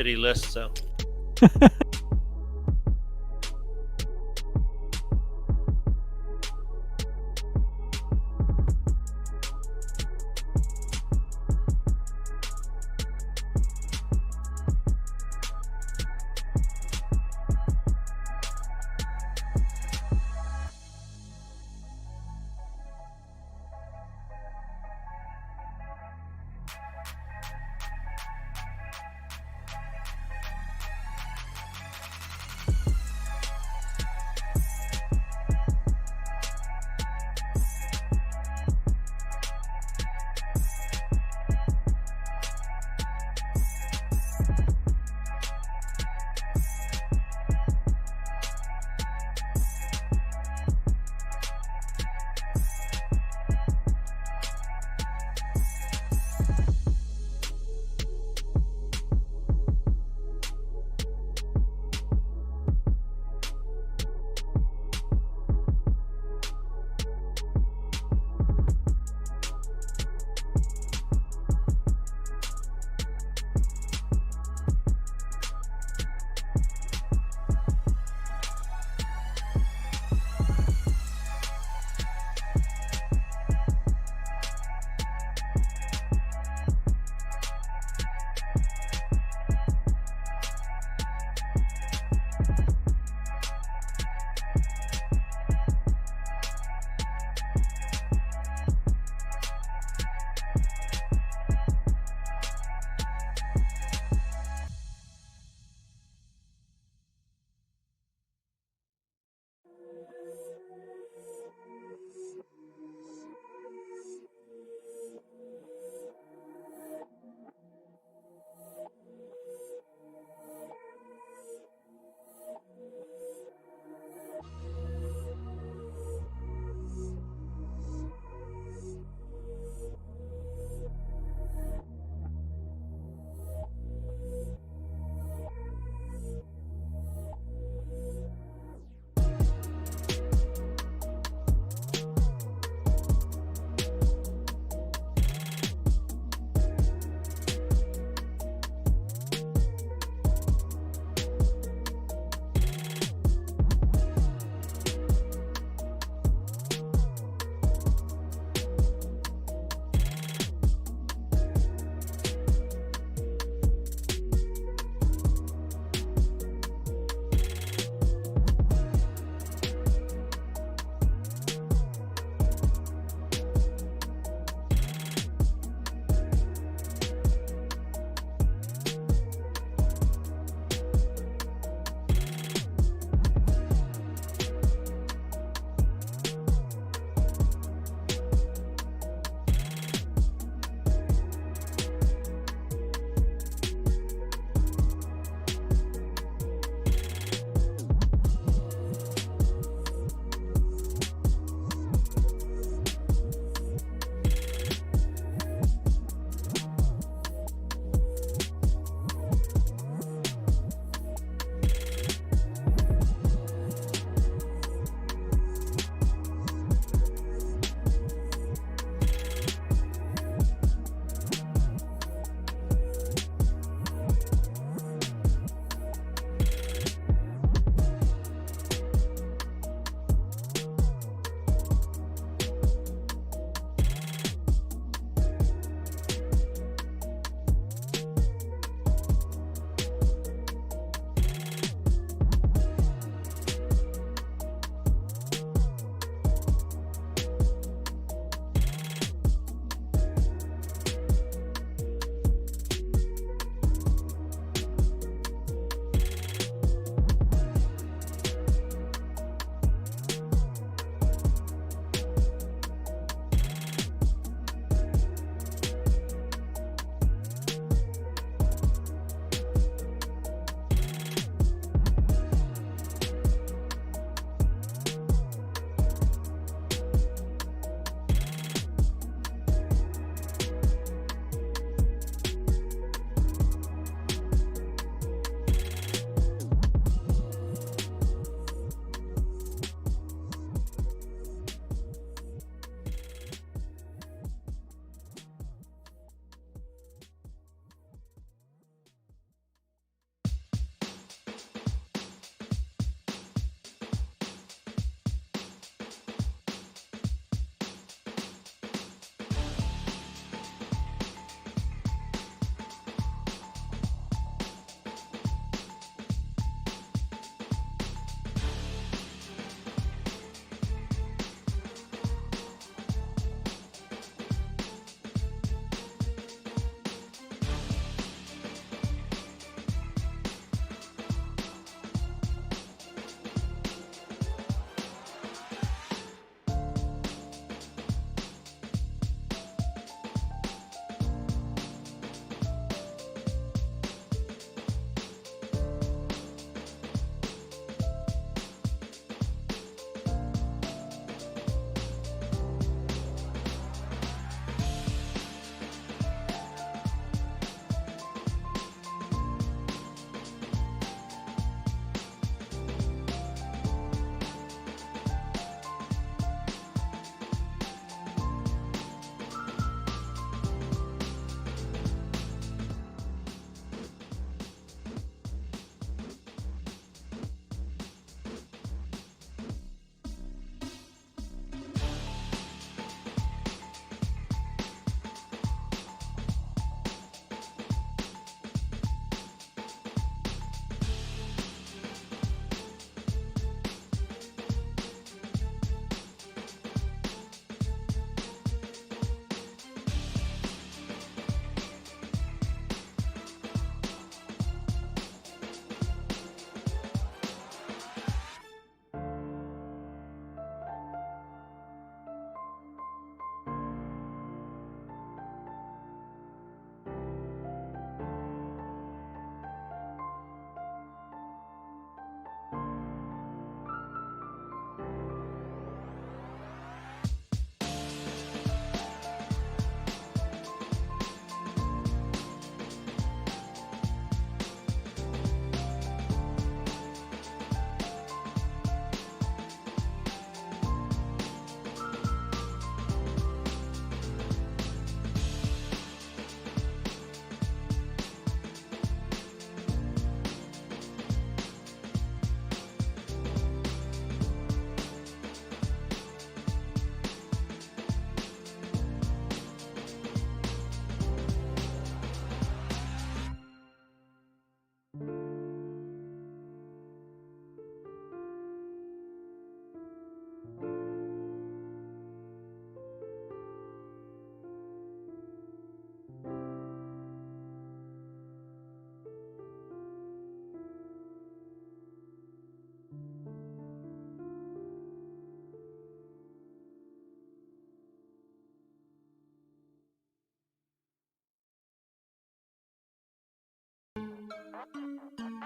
shitty list, so.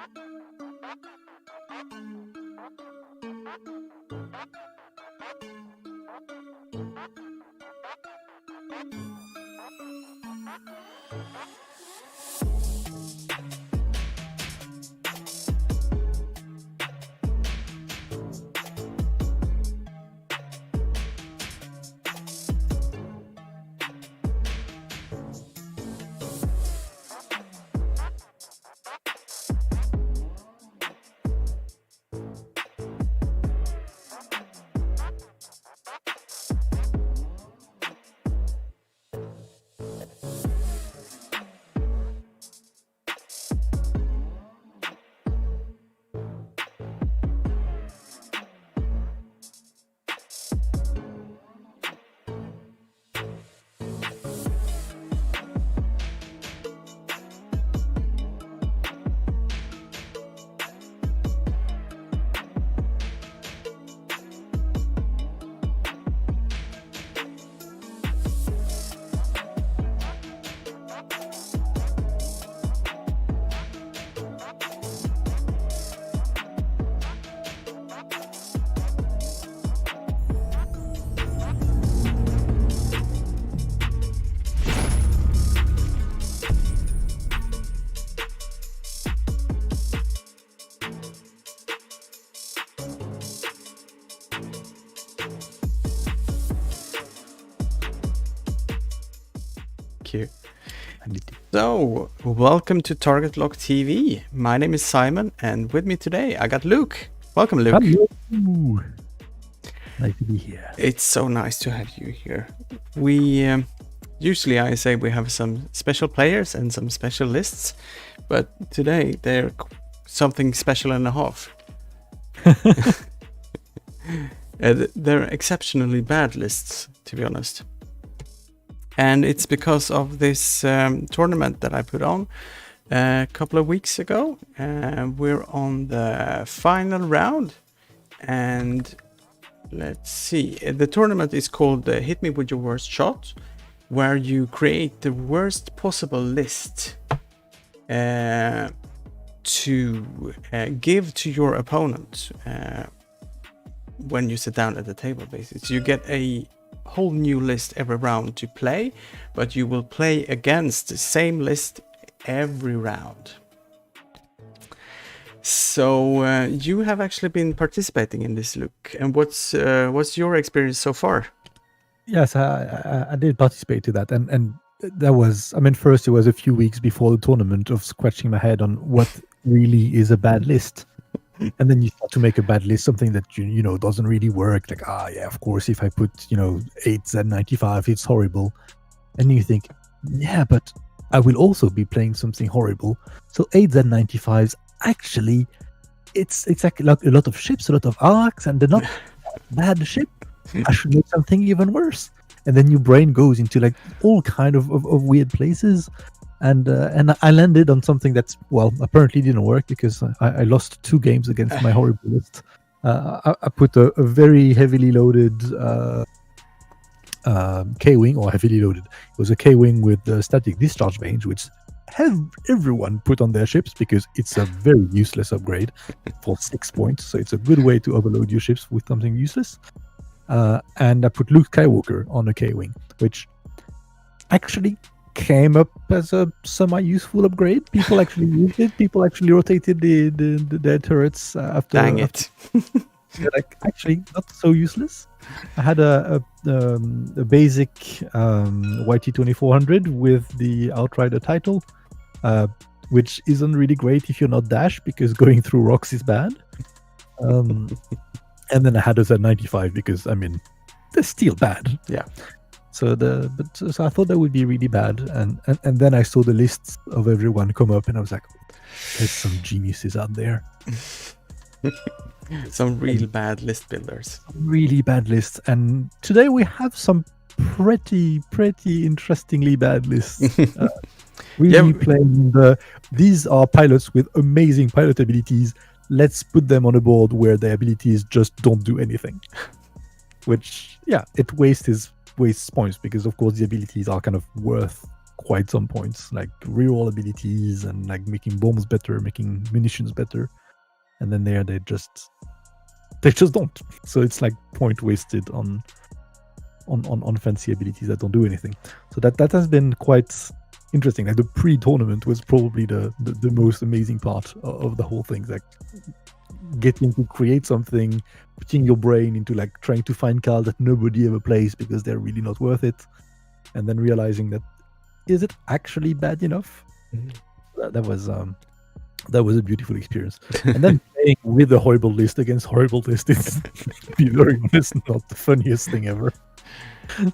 You. So, welcome to TargetLockTv. My name is Simon, and with me today I got Luke. Welcome, Luke. Hello. Nice to be here. It's so nice to have you here. We usually I say we have some special players and some special lists, but today they're something special and a half. They're exceptionally bad lists, to be honest. And it's because of this tournament that I put on a couple of weeks ago. We're on the final round. And let's see. The tournament is called Hit Me With Your Worst Shot, where you create the worst possible list to give to your opponent when you sit down at the table, basically. So you get a whole new list every round to play, but you will play against the same list every round. So you have actually been participating in this, Luke, and what's your experience so far? Yes, I did participate to that, and that was, I mean, first it was a few weeks before the tournament of scratching my head on what really is a bad list. And then you start to make a bad list, something that you know doesn't really work. Like, yeah, of course, if I put 8Z95, it's horrible. And you think, yeah, but I will also be playing something horrible. So 8Z95s actually, it's like a lot of ships, a lot of arcs, and they're not bad ship. I should make something even worse. And then your brain goes into like all kind of weird places. And I landed on something that's, well, apparently didn't work because I lost 2 games against my horrible list. I put a very heavily loaded K-Wing, or heavily loaded. It was a K-Wing with the static discharge range, which everyone put on their ships because it's a very useless upgrade for 6 points. So it's a good way to overload your ships with something useless. And I put Luke Skywalker on a K-Wing, which actually came up as a semi-useful upgrade. People actually used it. People actually rotated their turrets after. Dang it! Like, actually, not so useless. I had a basic YT2400 with the Outrider title, which isn't really great if you're not Dash, because going through rocks is bad. And then I had a Z95 because, I mean, they're still bad. Yeah. So I thought that would be really bad, and then I saw the lists of everyone come up, and I was like, "There's some geniuses out there." Some real bad list builders. Really bad lists, and today we have some pretty interestingly bad lists. Playing these are pilots with amazing pilot abilities. Let's put them on a board where their abilities just don't do anything. Which, yeah, it wastes points because, of course, the abilities are kind of worth quite some points, like reroll abilities and like making bombs better, making munitions better, and then they just don't. So it's like point wasted on fancy abilities that don't do anything. So that has been quite interesting. Like the pre-tournament was probably the most amazing part of the whole thing. Like getting to create something, putting your brain into like trying to find cards that nobody ever plays because they're really not worth it, and then realizing that is it actually bad enough? That was a beautiful experience. And then playing with a horrible list against horrible list is, to be very honest, not the funniest thing ever.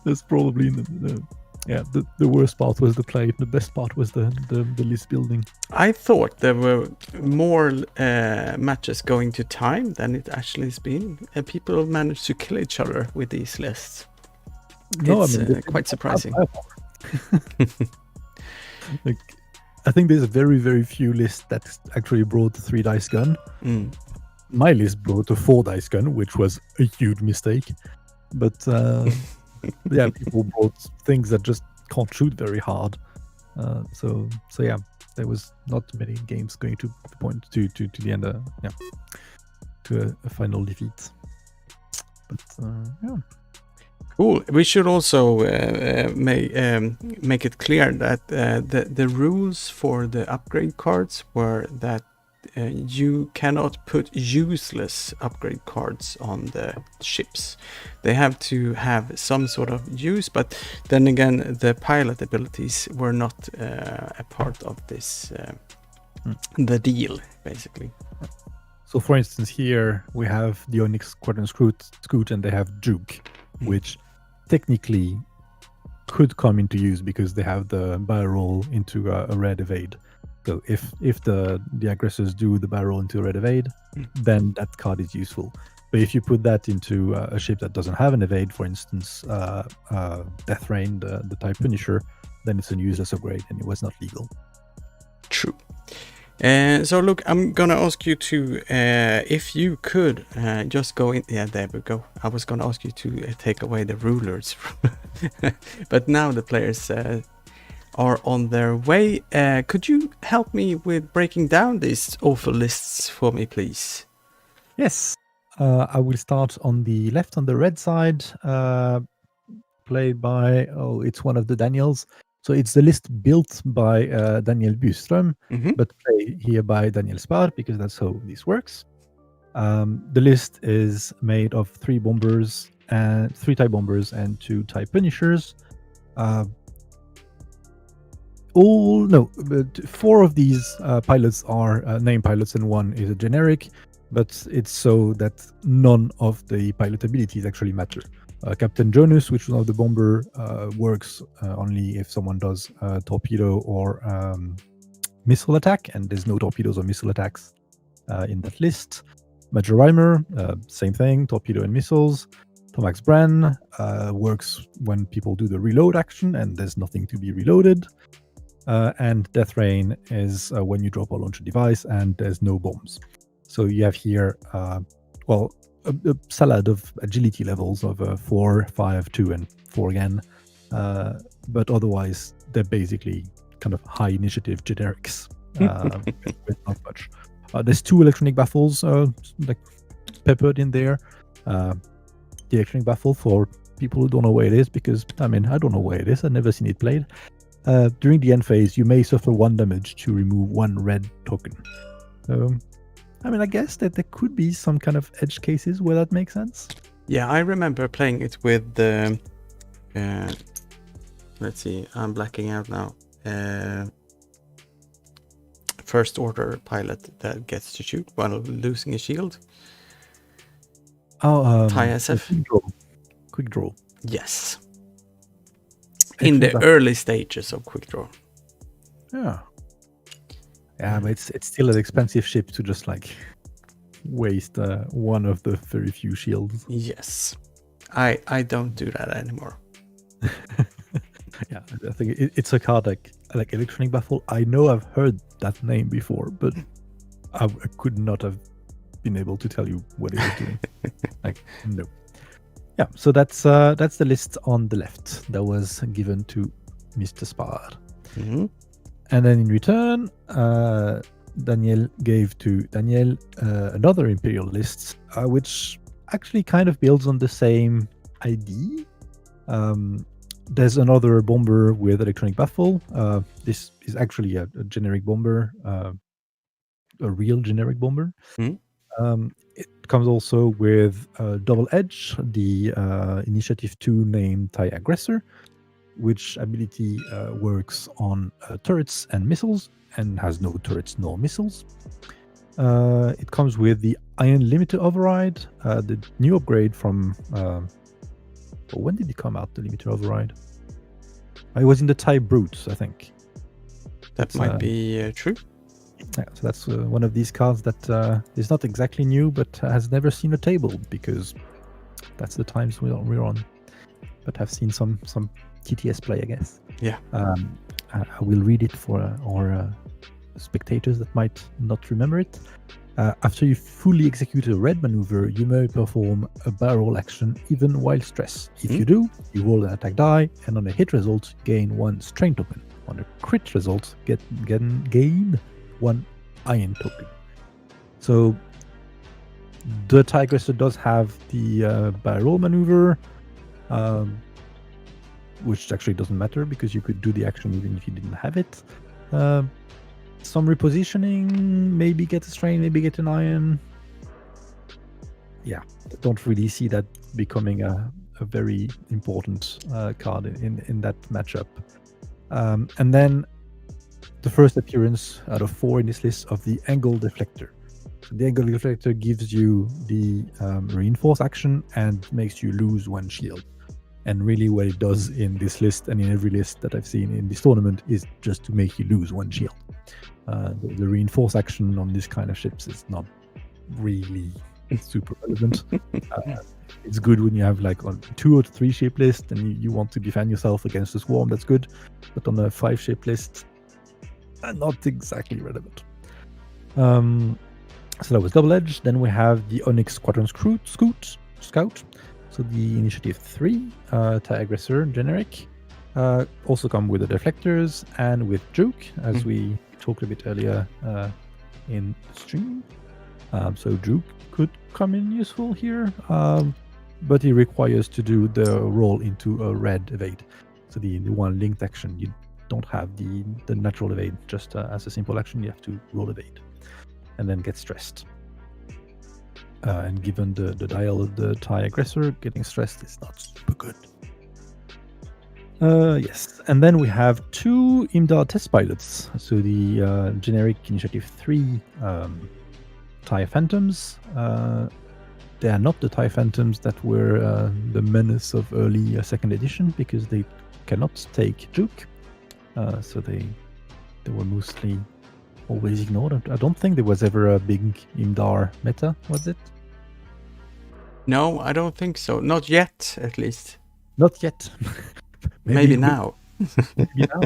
That's probably the worst part was the play. The best part was the list building. I thought there were more matches going to time than it actually has been. People have managed to kill each other with these lists. No, it's quite surprising. Like, I think there's very, very few lists that actually brought a 3-dice gun. My list brought a 4-dice gun, which was a huge mistake. But yeah, people brought things that just can't shoot very hard. So yeah, there was not many games going to the point to the end. To a final defeat. But yeah. Cool. We should also make it clear that the rules for the upgrade cards were that you cannot put useless upgrade cards on the ships. They have to have some sort of use, but then again, the pilot abilities were not a part of this, the deal, basically. So, for instance, here we have the Onyx Quadrant Scoot, and they have Juke, which technically could come into use because they have the barrel roll into a red evade. So if the aggressors do the barrel roll into a red evade, then that card is useful. But if you put that into a ship that doesn't have an evade, for instance, Death Rain, the type Punisher, then it's a useless upgrade and it was not legal. True. So look, I'm gonna ask you to, if you could just go in. Yeah, there we go. I was gonna ask you to take away the rulers, but now the players are on their way. Could you help me with breaking down these awful lists for me, please? Yes. I will start on the left, on the red side, played by, it's one of the Daniels. So it's the list built by Daniel Byström, but played here by Daniel Spahr, because that's how this works. The list is made of 3 bombers, and 3 type bombers and 2 type punishers. 4 of these pilots are named pilots and 1 is a generic, but it's so that none of the pilot abilities actually matter. Captain Jonas, which is one of the bomber, works only if someone does torpedo or missile attack, and there's no torpedoes or missile attacks in that list. Major Reimer, same thing, torpedo and missiles. Tomax Bran works when people do the reload action, and there's nothing to be reloaded. And Death Rain is when you drop a launcher device and there's no bombs. So you have here, a salad of agility levels of 4, 5, 2, and 4 again. But otherwise, they're basically kind of high initiative generics with not much. There's 2 electronic baffles like peppered in there. The electronic baffle, for people who don't know where it is, because I don't know where it is. I've never seen it played. During the end phase, you may suffer 1 damage to remove 1 red token. I guess that there could be some kind of edge cases where that makes sense. Yeah, I remember playing it with the... let's see, I'm blacking out now. First order pilot that gets to shoot while losing a shield. TIE SF. Quick draw. Yes. In the early stages of quick draw. Yeah, but it's still an expensive ship to just like waste one of the very few shields. Yes, I don't do that anymore. Yeah, I think it's a card like electronic baffle. I know I've heard that name before, but I could not have been able to tell you what it was doing. No. Yeah, so that's the list on the left that was given to Mr. Spahr. Mm-hmm. And then in return, Daniel gave to Daniel another Imperialist, which actually kind of builds on the same idea. There's another bomber with electronic baffle. This is actually a generic bomber, a real generic bomber. Mm-hmm. It comes also with Double Edge, the Initiative 2 named TIE Aggressor, which ability works on turrets and missiles and has no turrets nor missiles. It comes with the Iron Limiter Override, the new upgrade from... when did it come out, the Limiter Override? It was in the TIE Brutes, I think. That might be true. Yeah, so that's one of these cards that is not exactly new, but has never seen a table, because that's the times we're on. But have seen some TTS play, I guess. Yeah. I will read it for our spectators that might not remember it. After you fully execute a red maneuver, you may perform a barrel action even while stressed. If you do, you roll an attack die, and on a hit result, gain 1 strain token. On a crit result, gain 1 iron token. So the TIE Aggressor does have the barrel maneuver, which actually doesn't matter because you could do the action even if you didn't have it. Some repositioning, maybe get a strain, maybe get an iron. Yeah, don't really see that becoming a very important card in that matchup. And then the first appearance out of 4 in this list of the Angle Deflector. So the Angle Deflector gives you the reinforce action and makes you lose 1 shield. And really what it does in this list and in every list that I've seen in this tournament is just to make you lose 1 shield. The reinforce action on this kind of ships is not really super relevant. It's good when you have like on 2 or 3 ship list and you want to defend yourself against a swarm, that's good. But on a 5 ship list, not exactly relevant. So that was Double Edge. Then we have the Onyx Squadron Scout. So the Initiative 3 TIE Aggressor generic. Also come with the deflectors and with Juke, as we talked a bit earlier in the stream. So Juke could come in useful here, but he requires to do the roll into a red evade. So the one linked action, you don't have the natural evade. Just as a simple action, you have to roll evade and then get stressed. And given the dial of the TIE Aggressor, getting stressed is not super good. Yes, and then we have 2 IMDA test pilots. So the generic Initiative 3 TIE Phantoms. They are not the TIE Phantoms that were the menace of early 2nd edition, because they cannot take Juke. So they were mostly always ignored. I don't think there was ever a big IMDAR meta, was it? No, I don't think so. Not yet, at least. Not yet. Maybe now. Maybe now.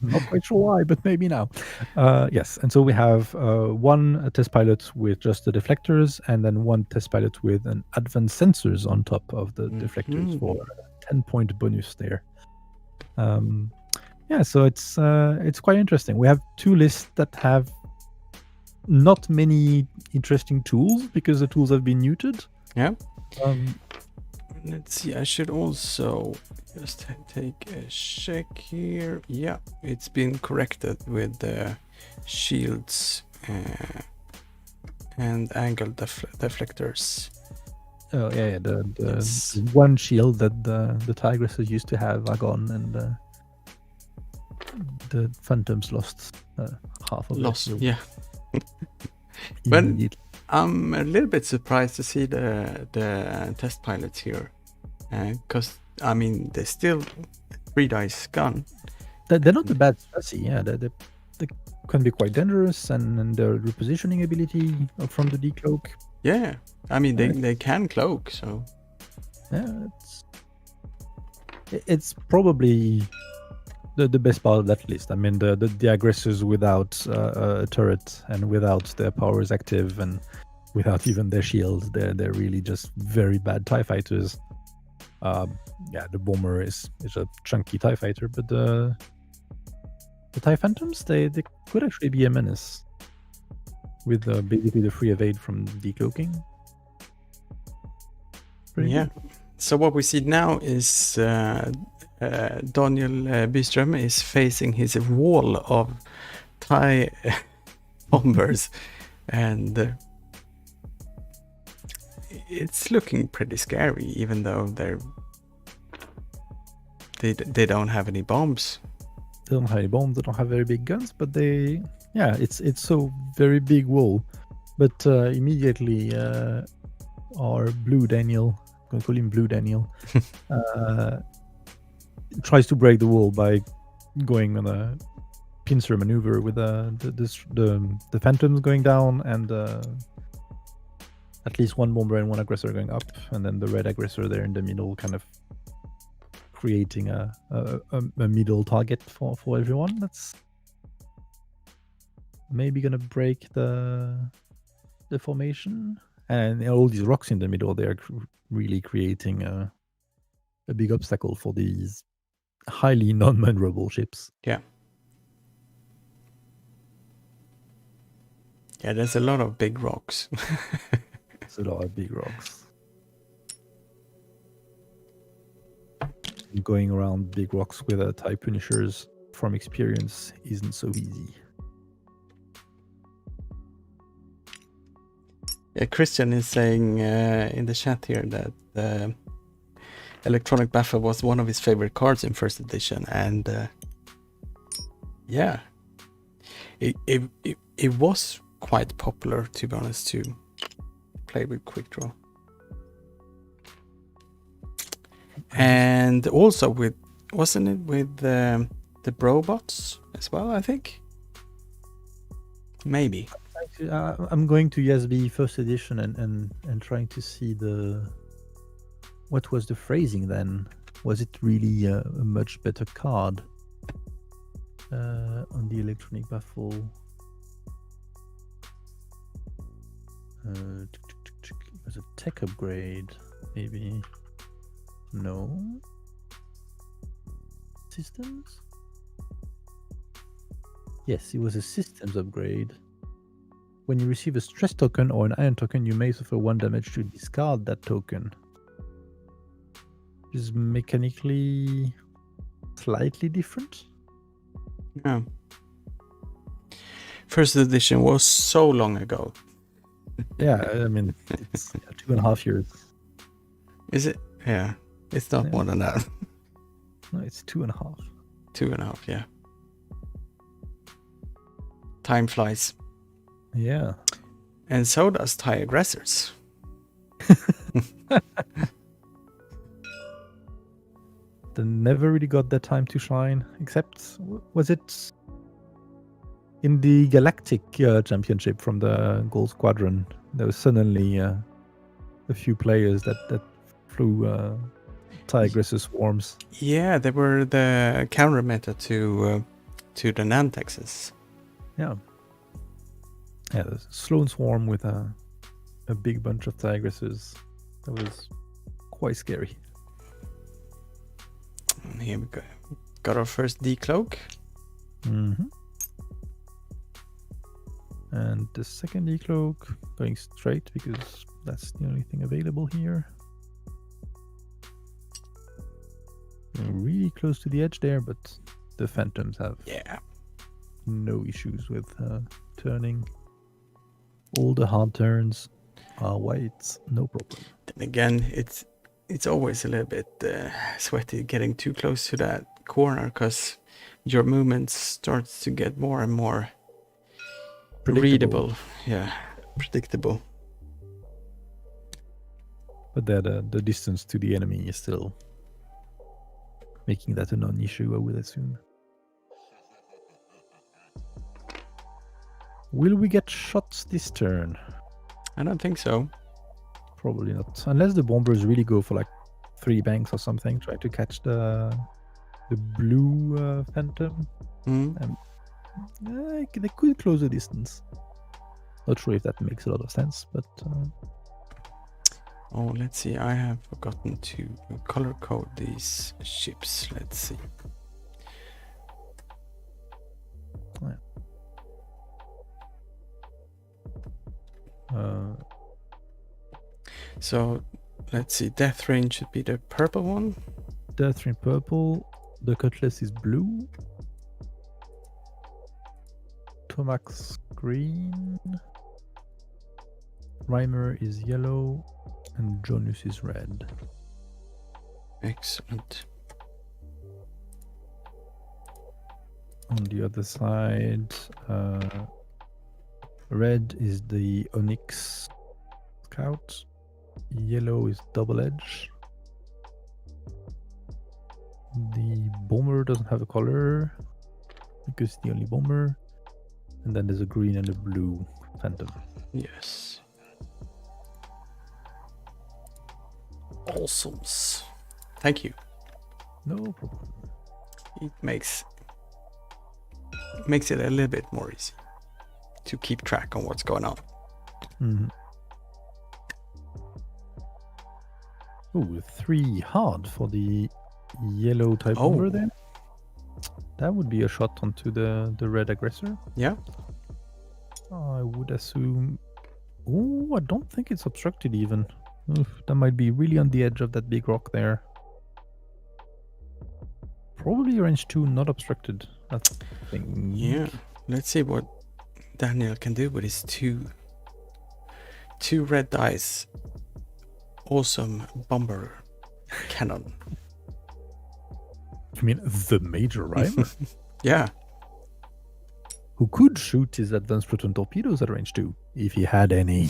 Not quite sure why, but maybe now. Yes, and so we have 1 test pilot with just the deflectors, and then 1 test pilot with an advanced sensors on top of the deflectors for a 10-point bonus there. Yeah, so it's quite interesting. We have 2 lists that have not many interesting tools because the tools have been neutered. Yeah. Let's see. I should also just take a check here. Yeah, it's been corrected with the shields and angle deflectors. Oh yeah, the one shield that the Tigress used to have are gone, and the Phantoms lost half of it. Yeah. But I'm a little bit surprised to see the test pilots here, because I mean they're still 3 dice gun. They're not a bad strategy. Yeah, they can be quite dangerous, and their repositioning ability from the decloak. Yeah, I mean they can cloak, so yeah, it's probably the best part of that list. I mean the aggressors without a turret and without their powers active and without even their shields, they're really just very bad TIE fighters. Yeah, the bomber is a chunky TIE fighter, but The TIE Phantoms, they could actually be a menace with basically the free evade from decloaking. Pretty Yeah. good. So what we see now is Daniel Byström is facing his wall of TIE bombers, and it's looking pretty scary, even though they don't have any bombs. They don't have any bombs, they don't have very big guns, but it's so very big wall. But immediately our Blue Daniel, I'm going to call him Blue Daniel, tries to break the wall by going on a pincer maneuver with the Phantoms going down and at least one bomber and one aggressor going up, and then the red aggressor there in the middle, kind of creating a middle target for everyone. That's maybe gonna break the formation, and all these rocks in the middle, they are really creating a big obstacle for these highly non-maneuverable ships. Yeah, there's a lot of big rocks. It's a lot of big rocks. Going around big rocks with TIE Punishers from experience isn't so easy. Yeah, Christian is saying in the chat here that Electronic Buffer was one of his favorite cards in first edition, and yeah, it was quite popular, to be honest, to play with quick draw. And also with, wasn't it with the Brobots as well, I think? Maybe. I'm going to SWE first edition and trying to see what was the phrasing then. Was it really a much better card on the Electronic Baffle? It was a tech upgrade, maybe. No. Systems? Yes, it was a systems upgrade. When you receive a stress token or an iron token, you may suffer 1 damage to discard that token. Which is mechanically slightly different. Yeah. First edition was so long ago. Yeah, I mean, it's 2.5 years. Is it? Yeah. It's not more than that. No, it's 2.5. 2.5, yeah. Time flies. Yeah. And so does TIE aggressors. They never really got their time to shine, except, was it in the Galactic Championship from the Gold Squadron? There was suddenly a few players that flew TIE aggressor swarms. Yeah, they were the counter meta to the Nantexes. Yeah. Yeah, the Sloan Swarm with a big bunch of TIE aggressors. That was quite scary. And here we go. Got our first decloak. Mm-hmm. And the second decloak going straight because that's the only thing available here. Really close to the edge there, but the Phantoms have no issues with turning. All the hard turns are white, no problem. Then again, it's always a little bit sweaty getting too close to that corner because your movements starts to get more and more readable. Yeah, predictable. But the distance to the enemy is still making that a non-issue, I would assume. Will we get shots this turn? I don't think so. Probably not. Unless the bombers really go for like 3 banks or something, try to catch the blue Phantom. Mm. They could close the distance. Not sure if that makes a lot of sense, but... Oh, let's see. I have forgotten to color code these ships. Let's see. So let's see. Death Rain should be the purple one. Death Ring purple. The Cutlass is blue. Tomax green. Rhymer is yellow. And Jonas is red. Excellent. On the other side, red is the Onyx Scout. Yellow is Double Edge. The Bomber doesn't have a color because it's the only Bomber. And then there's a green and a blue Phantom. Yes. Awesome. Thank you. No problem. It makes it a little bit more easy to keep track on what's going on. Mm-hmm. Oh, 3 hard for the yellow type Bomber there. That would be a shot onto the red aggressor. Yeah. I would assume... Oh, I don't think it's obstructed even. Oof, that might be really on the edge of that big rock there. Probably range 2 not obstructed, I think. Yeah. Let's see what Daniel can do with his two red dice. Awesome Bomber cannon. You mean the Major Rhymer? Yeah. Who could shoot his advanced proton torpedoes at range 2 if he had any.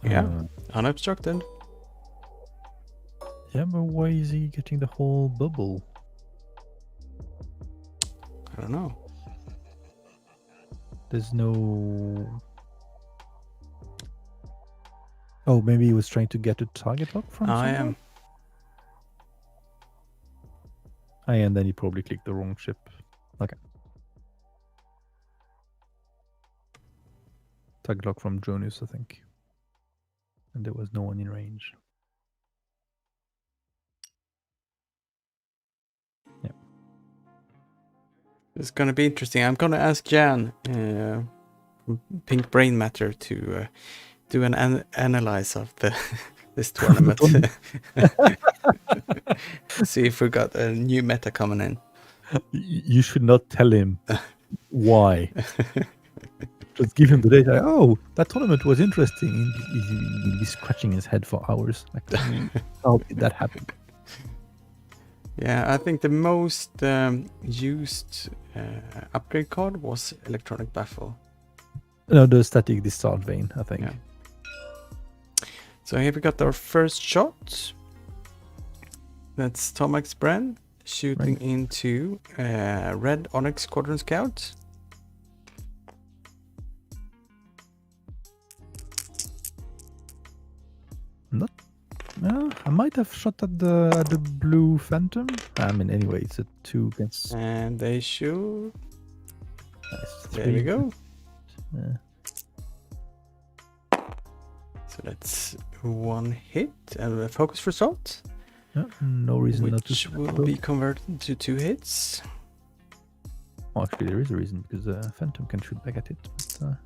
Yeah, unobstructed. Yeah, but why is he getting the whole bubble? I don't know. There's no... Oh, maybe he was trying to get a target lock from I somewhere? am. And then he probably clicked the wrong ship. Okay. Target lock from Jonas, I think. And there was no one in range. Yeah. It's gonna be interesting. I'm gonna ask Jan from Pink Brain Matter to do an analyze of this tournament. See if we got a new meta coming in. You should not tell him why. Just give him the data. Oh, that tournament was interesting. He'll be scratching his head for hours. Like, how did that happen? Yeah, I think the most used upgrade card was Electronic Baffle. No, the static discharge vein, I think. Yeah. So here we got our first shot. That's Tomax Bren shooting into red Onyx Squadron Scout. Not. No, I might have shot at the blue Phantom. I mean, anyway, it's a 2 against. And they shoot. Nice. There we go. Yeah. So that's 1 hit and a focus result. Yeah, no reason not to. Which will be converted to 2 hits. Well, actually, there is a reason because Phantom can shoot back at it. But,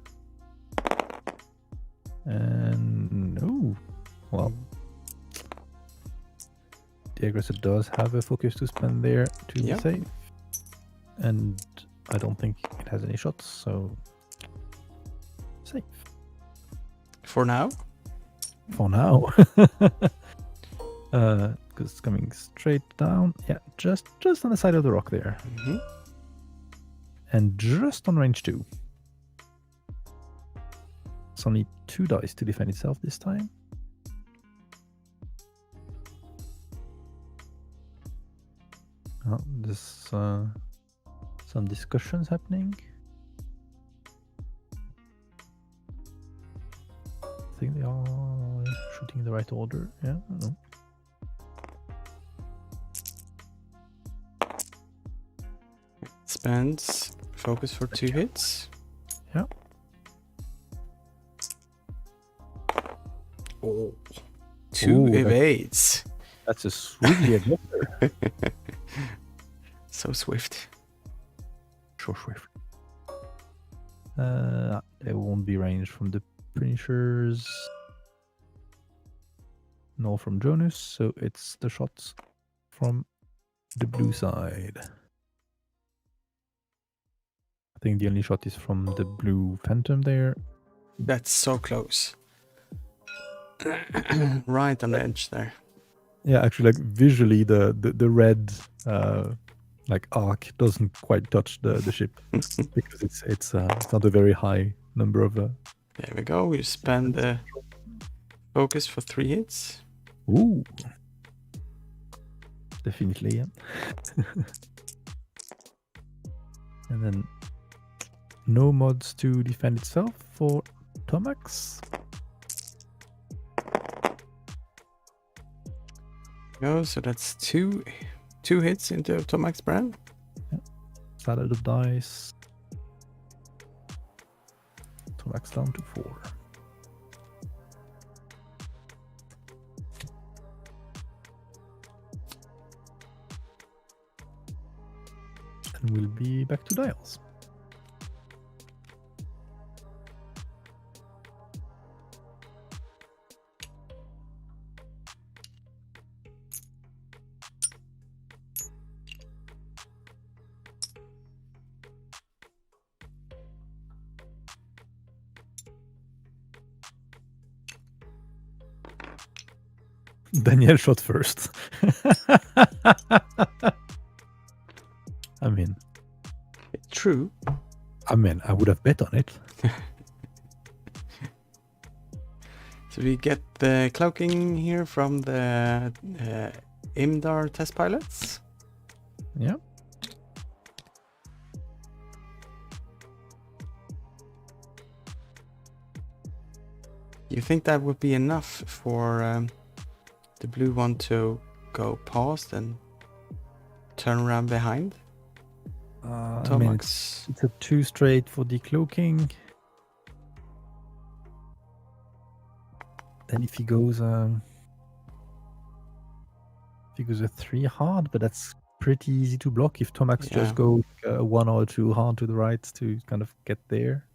and oh, well, the aggressor does have a focus to spend there to be safe, and I don't think it has any shots, so safe for now. For now, because it's coming straight down. Yeah, just on the side of the rock there, and just on range 2. It's only 2 dice to defend itself this time. Oh, there's some discussions happening. I think they are shooting in the right order. Yeah, I don't know. Spends focus for 2 hits. Yeah. Oh, 2 evades. That's a sweet aggressor. So swift. So swift. There won't be range from the finishers, nor from Jonas, so it's the shots from the blue side. I think the only shot is from the blue phantom there. That's so close. Right on the edge there. Yeah, actually, like visually, the red like arc doesn't quite touch the ship because it's not a very high number of. There we go. We spend the focus for 3 hits. Ooh, definitely, yeah. And then no mods to defend itself for Tomax. Go, so that's two hits into Tomax brand. Yeah. Salad of dice. Tomax down to 4. And we'll be back to dials. Daniel shot first. I mean, true. I would have bet on it. So we get the cloaking here from the IMDAR test pilots. Yeah. You think that would be enough for the blue one to go past and turn around behind? I mean, it's a 2 straight for decloaking. Then if he goes a 3 hard, but that's pretty easy to block if Tomax just goes 1 or 2 hard to the right to kind of get there.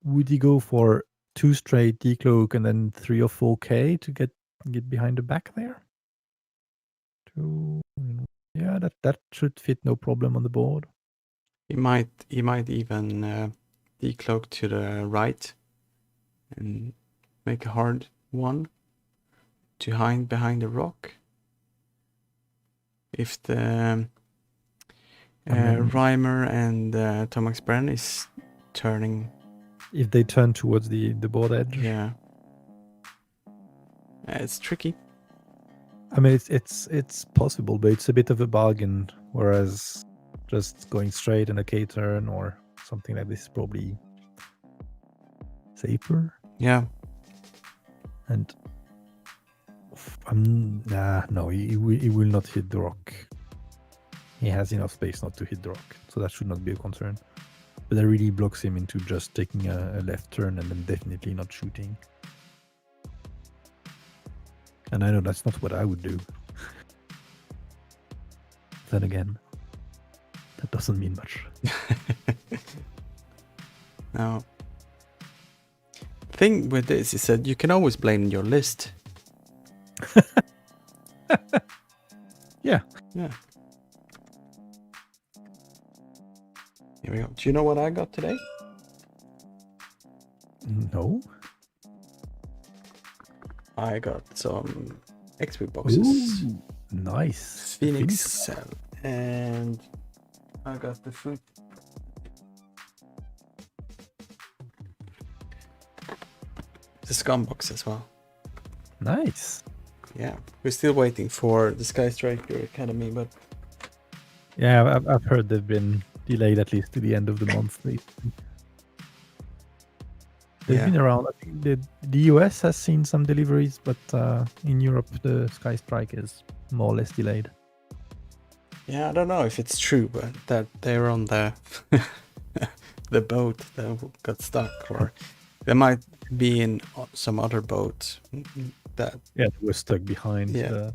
Would he go for 2 straight decloak and then 3 or 4k to get behind the back there? Yeah, that should fit no problem on the board. He might even decloak to the right and make a hard one to hide behind the rock. If the Reimer and Tomax Bren is turning. If they turn towards the board edge. Yeah. It's tricky. I mean, it's possible, but it's a bit of a bargain. Whereas just going straight in a K turn or something like this is probably safer. Yeah. And no, he will not hit the rock. He has enough space not to hit the rock, so that should not be a concern. But that really blocks him into just taking a left turn and then definitely not shooting. And I know that's not what I would do. Then again, that doesn't mean much. No. Thing with this is that you can always blame your list. Yeah. Yeah. Here we go. Do you know what I got today? No. I got some XP boxes. Ooh, nice. Phoenix Cell. And I got the food. The Scum box as well. Nice. Yeah. We're still waiting for the Sky Striker Academy, but... Yeah, I've heard they've been delayed at least to the end of the month. They've been around. I think the US has seen some deliveries, but in Europe the Sky Strike is more or less delayed. Yeah, I don't know if it's true, but that they're on the the boat that got stuck, or they might be in some other boat about that. Yeah, they were stuck behind Yeah.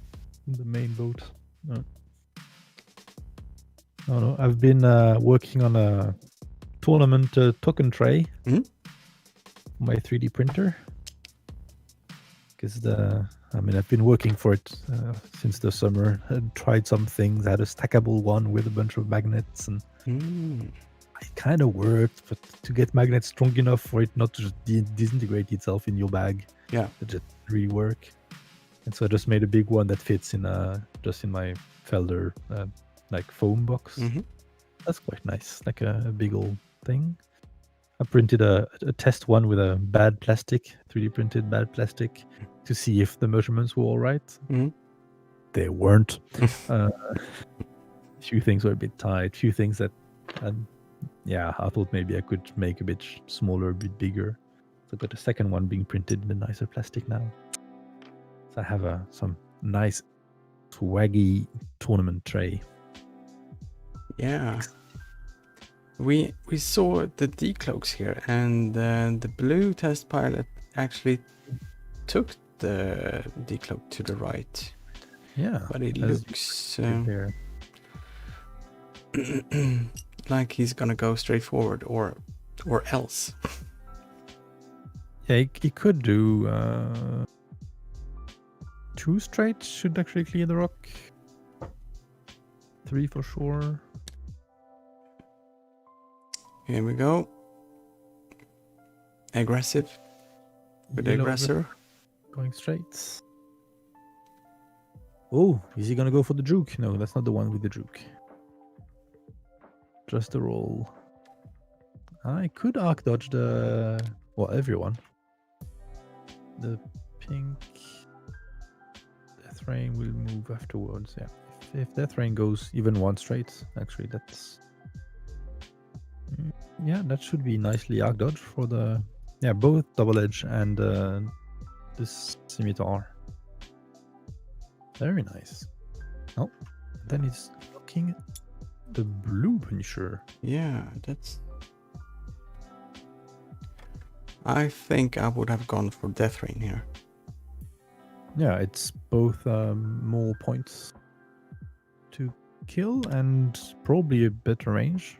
the main boat. No. No, I've been working on a tournament token tray Mhm. for my 3D printer. Because I've been working for it since the summer. I tried some things. I had a stackable one with a bunch of magnets, and it kind of worked. But to get magnets strong enough for it not to just disintegrate itself in your bag, Yeah. it just didn't really work. And so I just made a big one that fits in just in my Felder like foam box. Mm-hmm. That's quite nice, like a big old thing. I printed a test one with a bad plastic, 3D printed bad plastic, to see if the measurements were all right. Mm-hmm. They weren't. A few things were a bit tight. Few things that, I thought maybe I could make a bit smaller, a bit bigger. So I got a second one being printed in a nicer plastic now. So I have some nice swaggy tournament tray. Yeah. We saw the decloaks here, and the blue test pilot actually took the decloak to the right. Yeah, but it looks there. like he's gonna go straight forward, or else. Yeah, he could do 2 straight. Should actually clear the rock. 3 for sure. Here we go. Aggressive with the Yellow aggressor. Going straight. Oh, is he gonna go for the juke? No, that's not the one with the juke. Just a roll. I could arc dodge everyone. The pink death rain will move afterwards. Yeah, if death rain goes even 1 straight, actually that's that should be nicely arc dodge for the both double edge and this scimitar. Very nice. Oh, then it's looking the blue punisher. Yeah, that's. I think I would have gone for death rain here. Yeah, it's both more points to kill and probably a better range.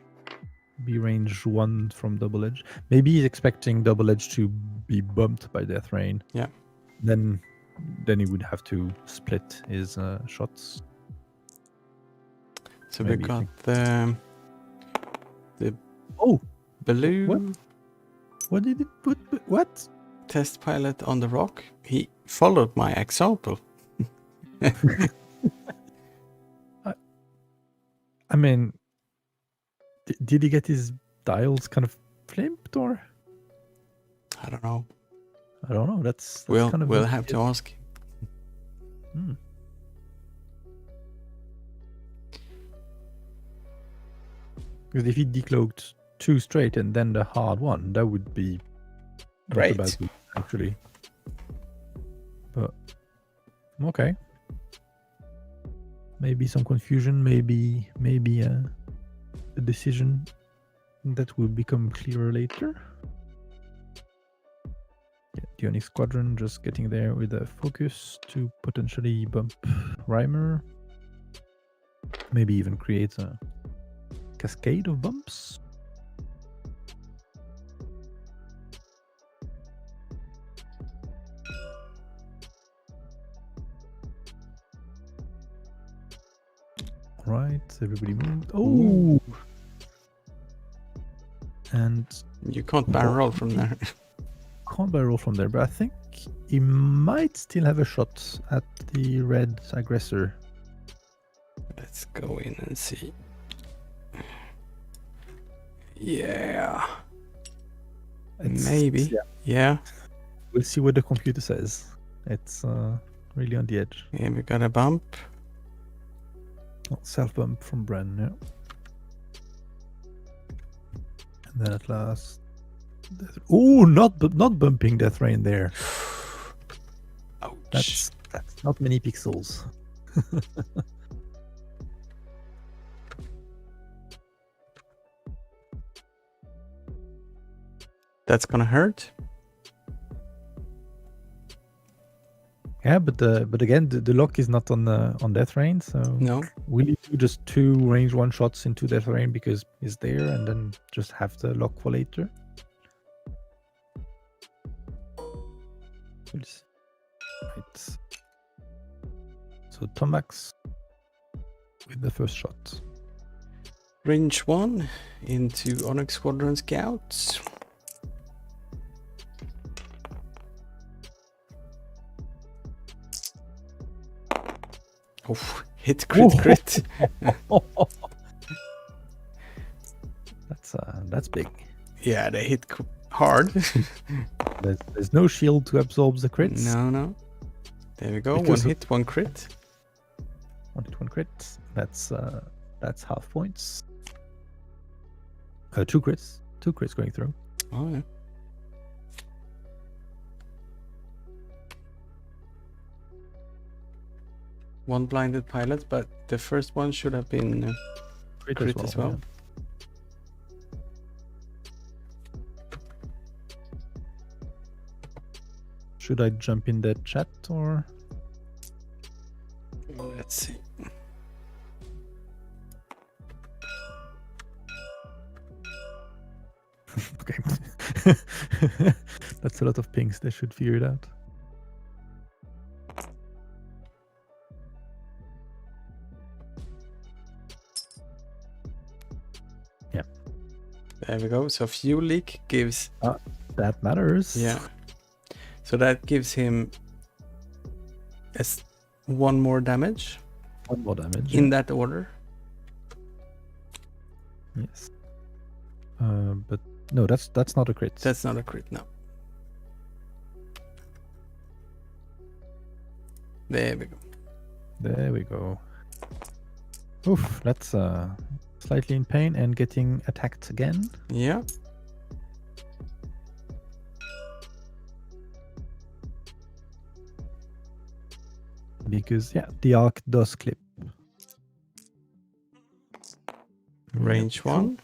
Be range 1 from double edge. Maybe he's expecting double edge to be bumped by death rain. Yeah. Then he would have to split his shots. So Maybe we got the blue. What did it put? What? Test pilot on the rock. He followed my example. I mean, did he get his dials kind of flipped, or? I don't know. That's we'll kind of have to ask. Because if he decloaked 2 straight and then the hard one, that would be great, not a bad move, actually. But okay, maybe some confusion, maybe a decision that will become clearer later. Dionic Squadron just getting there with a focus to potentially bump Reimer. Maybe even create a cascade of bumps. Right, everybody moved. Oh! Ooh. And you can't barrel roll from there. Can't barrel from there, but I think he might still have a shot at the red aggressor. Let's go in and see. Yeah. Maybe. Yeah. We'll see what the computer says. It's really on the edge. Yeah, we got a bump. Self bump from Bren, yeah. And then at last, not bumping Death Rain there. Ouch. That's not many pixels. That's gonna hurt. Yeah, but again, the lock is not on death rain, so No. will you do just 2 range 1 shots into death rain because it's there, and then just have the lock for later? Right. So Tomax with the first shot. Range 1 into Onyx Squadron Scouts. Oh, hit crit. That's big. Yeah, they hit hard. There's no shield to absorb the crits. No. There we go. Because 1 hit, 1 crit. 1 hit, 1 crit. That's half points. 2 crits. 2 crits going through. Oh yeah. One blinded pilot, but the first one should have been crit as well. Yeah. Should I jump in the chat or? Let's see. Okay. That's a lot of pings. They should figure it out. Yeah. There we go. So fuel leak gives... that matters. Yeah. So that gives him 1 more damage. 1 more damage. In that order. Yes. But no, that's not a crit. That's not a crit, no. There we go. There we go. Oof, that's slightly in pain and getting attacked again. Yeah. Because the arc does clip. Range 1.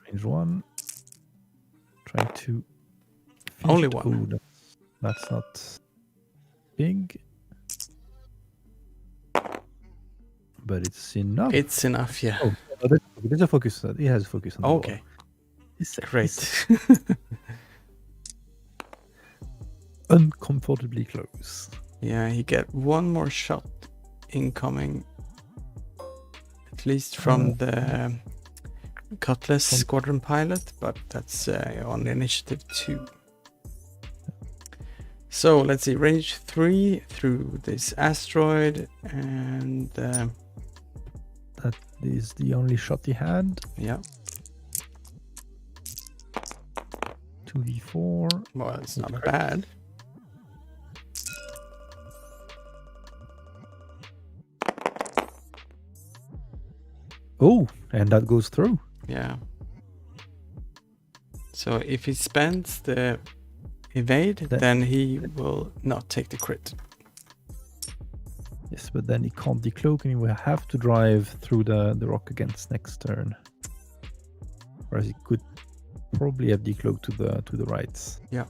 Range 1. Try to... Only 1. Ooh, that's not big. But it's enough. It's enough, yeah. Oh, there's a focus. It has a focus on the Okay. wall. Great. Uncomfortably close. Yeah, he get 1 more shot incoming. At least from the Cutlass Squadron pilot, but that's on initiative 2. So let's see, range 3 through this asteroid, and that is the only shot he had. yeah. 2v4. Well, it's not bad. Oh, and that goes through. Yeah. So if he spends the evade, then he will not take the crit. Yes, but then he can't decloak and he will have to drive through the rock against next turn. Whereas he could probably have decloaked to the right. Yeah.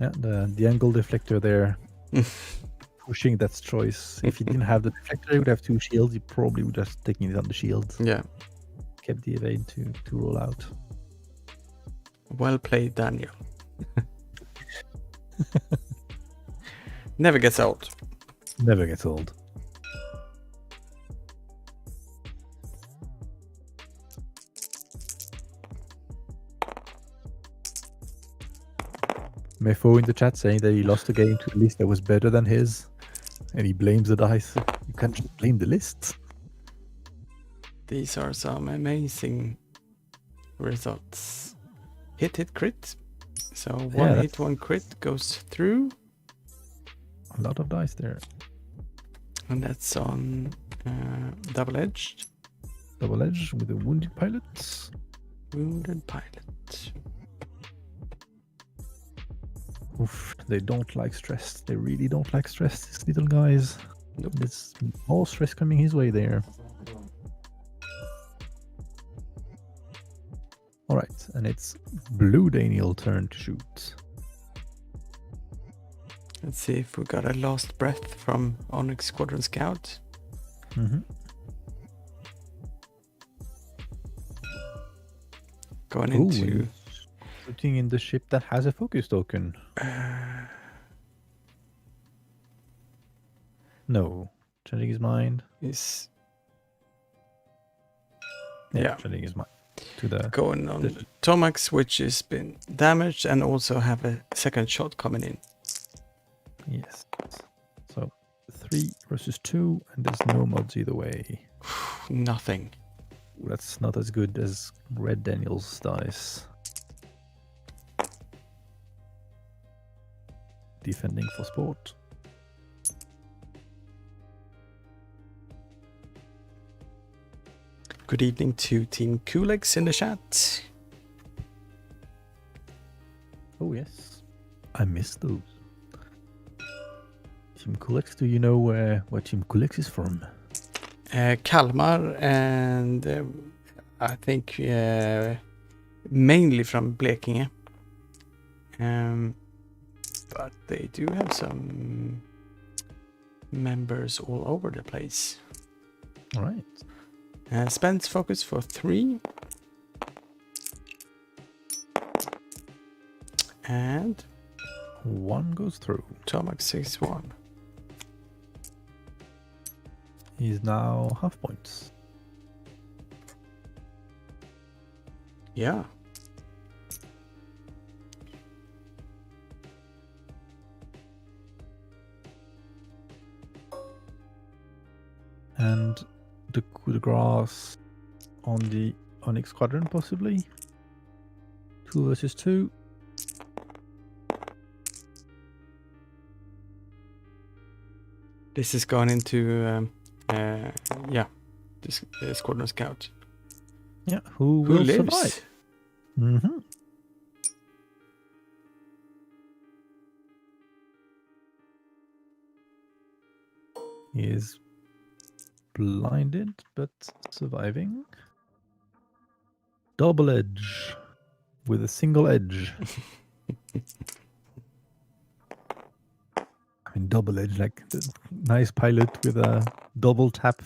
Yeah, the angle deflector there. Pushing that choice. If he didn't have the deflector, he would have 2 shields. He probably would have taken it on the shield. Yeah. Kept the evade to roll out. Well played, Daniel. Never gets old. Never gets old. Mefo in the chat saying that he lost a game to a list that was better than his, and he blames the dice. You can't just blame the list. These are some amazing results. Hit, crit. So 1 hit, 1 crit goes through. A lot of dice there. And that's on double-edged. Double-edged with a wounded pilot. Wounded pilot. Oof, they don't like stress. They really don't like stress, these little guys. Nope. There's more stress coming his way there. Alright, and it's Blue Daniel turn to shoot. Let's see if we got a last breath from Onyx Squadron Scout. Going into... Shooting in the ship that has a focus token. No. Changing his mind. Is... Yeah, changing his mind. To the... Going on the Tomax, which has been damaged, and also have a second shot coming in. Yes. So 3 versus 2, and there's no mods either way. Nothing. That's not as good as Red Daniel's dice. Defending for sport. Good evening to Team Kulex in the chat. Oh yes, I missed those. Team Kulex, do you know where Team Kulex is from? Kalmar, and I think mainly from Blekinge. But they do have some members all over the place. All right. Spends focus for 3. And 1 goes through. Tomax 6-1. He's now half points. Yeah. And the coup de grace on the Onyx Squadron, possibly. 2 versus 2. This is gone into, this Squadron Scout. Yeah, who will lives? survive? Mm-hmm. He is blinded, but surviving. Double edge with a single edge. I mean, double edge, like the nice pilot with a double tap.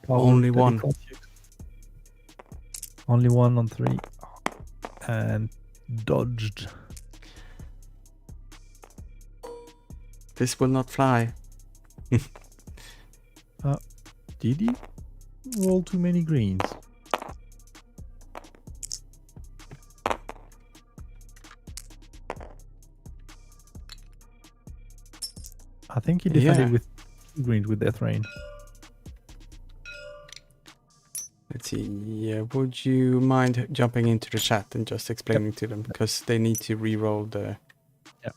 Only one. Only 1 on 3. And dodged. This will not fly. Did he roll too many greens? I think he defended with 2 greens with Death Rain. Let's see. Yeah, would you mind jumping into the chat and just explaining to them, because they need to re-roll the... Yeah.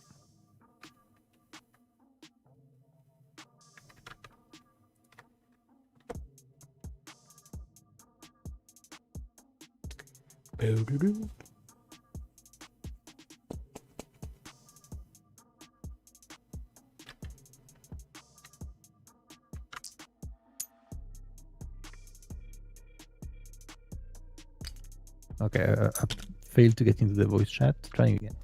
Okay, I failed to get into the voice chat. Trying again.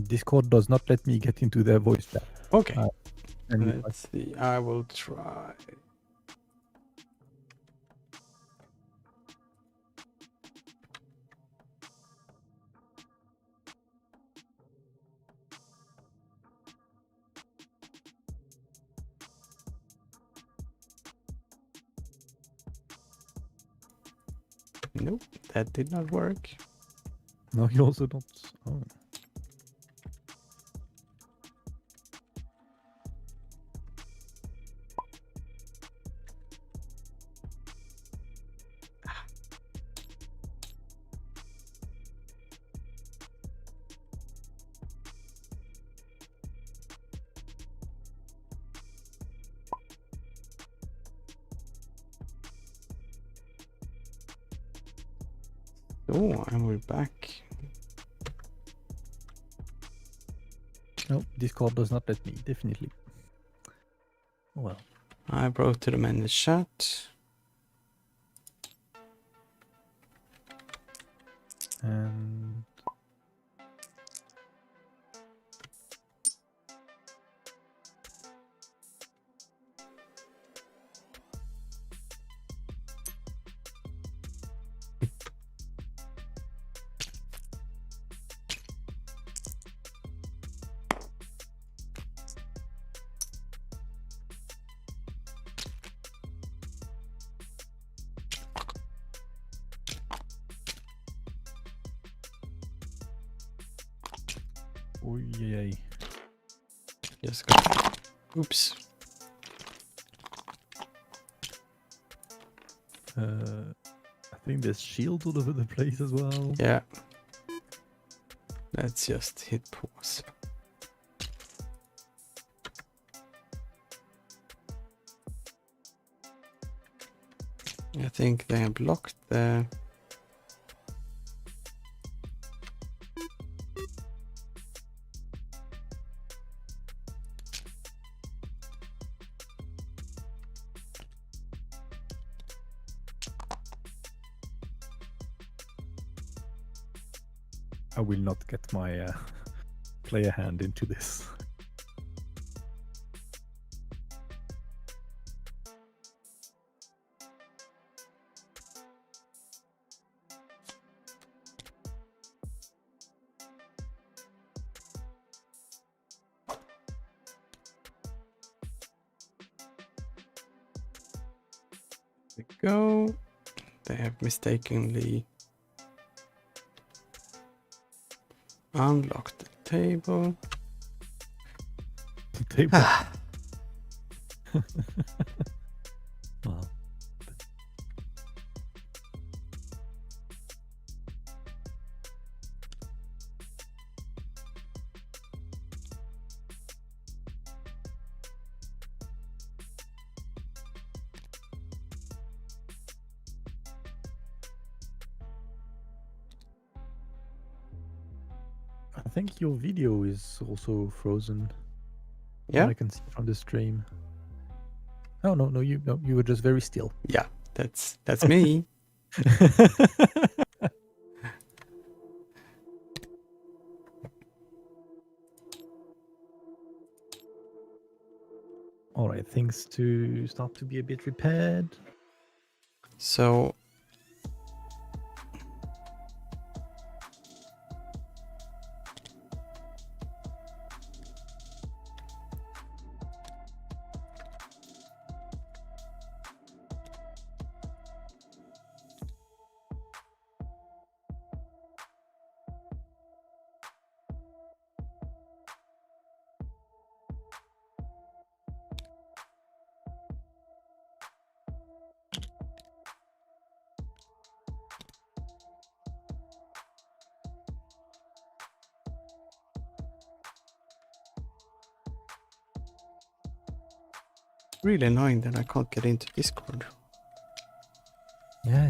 Discord does not let me get into the voice chat. Okay. And let's see. I will try. Nope, that did not work. No, you also don't. Oh. Oh, and we're back. No, Discord does not let me, definitely. Oh, well. I wrote to them in the chat. And oh, yay. Just go. Oops. I think there's shields all over the place as well. Yeah. Let's just hit pause. I think they have blocked the... I will not get my player hand into this. There we go. They have mistakenly unlocked the table. The table. Wow. I think your video is also frozen. Yeah? I can see from the stream. Oh no, you were just very still. Yeah, that's me. All right, things to start to be a bit repaired. So really annoying that I can't get into Discord. Yeah,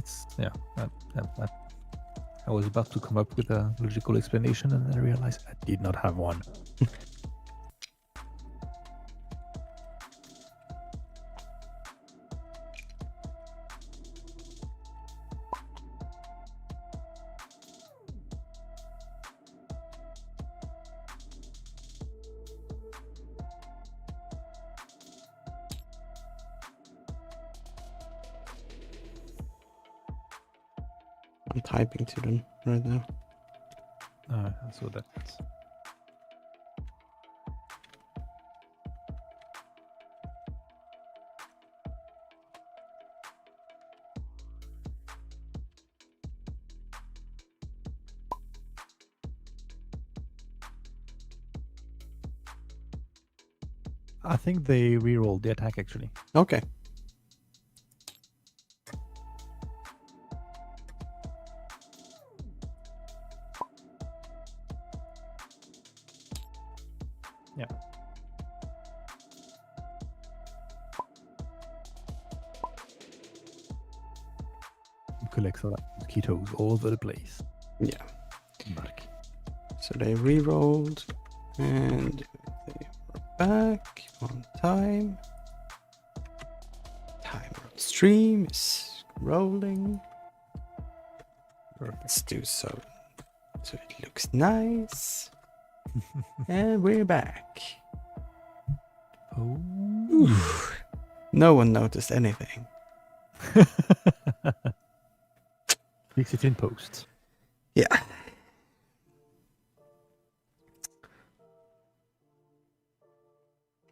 I was about to come up with a logical explanation and then I realized I did not have one. I'm typing to them right now. I saw that. I think they rerolled the attack actually. Okay. Yeah. Collects all that mosquitoes all over the place. Yeah. Mark. So they re-rolled And we're back on time. Timer on stream is rolling. Let's do so it looks nice. And we're back. Oh. Oof. No one noticed anything. Fix it in post. Yeah.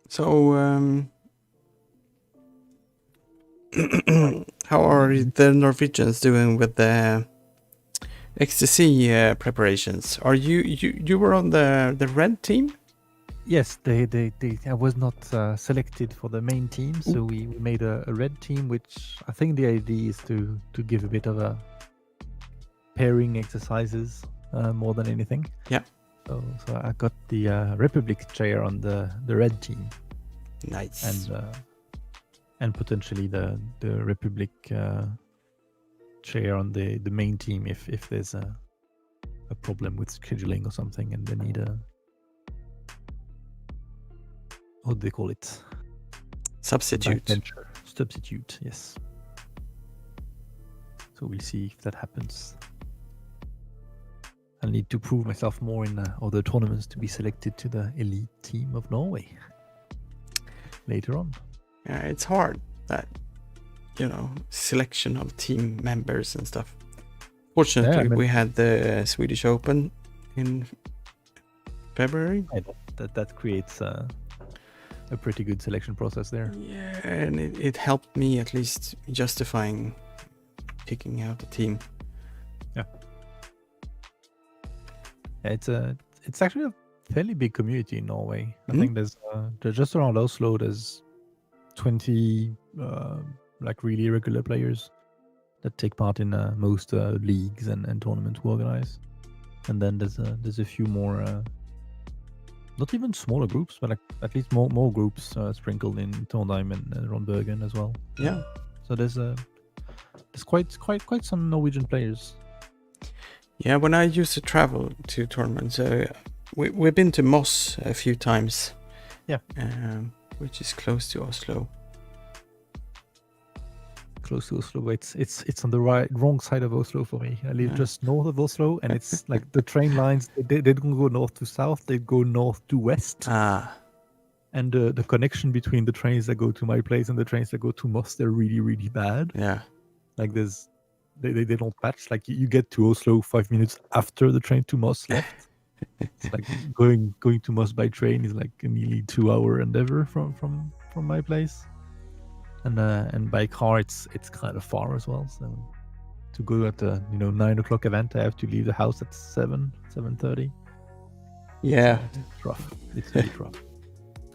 So, how are the Norwegians doing with the Xtc preparations? Are you were on the red team? Yes, I was not selected for the main team, so we made a red team, which I think the idea is to give a bit of a pairing exercises more than anything. Yeah. So I got the Republic chair on the red team. Nice. And potentially the Republic chair on the main team if there's a problem with scheduling or something and they need a, what do they call it? Substitute. Backbencher. Substitute, yes. So we'll see if that happens. I'll need to prove myself more in other tournaments to be selected to the elite team of Norway later on. Yeah, it's hard, that, selection of team members and stuff. Fortunately, we had the Swedish Open in February. That creates a pretty good selection process there. Yeah, and it helped me at least justifying picking out a team. Yeah. It's actually a fairly big community in Norway. I think there's just around Oslo there's 20 really regular players that take part in most leagues and tournaments we organize, and then there's a few more not even smaller groups, but at least more groups sprinkled in Trondheim and around Bergen as well. Yeah. So there's quite some Norwegian players. Yeah, when I used to travel to tournaments, we've been to Moss a few times. Yeah. Which is close to Oslo. Close to Oslo, but it's on the wrong side of Oslo for me. I live just north of Oslo, and it's like the train lines, they don't go north to south, they go north to west. And the connection between the trains that go to my place and the trains that go to Moss, they're really, really bad. Yeah. Like they don't match. Like you get to Oslo 5 minutes after the train to Moss left. It's like going to Moss by train is like a nearly 2-hour endeavor from my place. And by car it's kind of far as well. So to go at the 9 o'clock event, I have to leave the house at 7:30. Yeah, it's rough. It's really rough,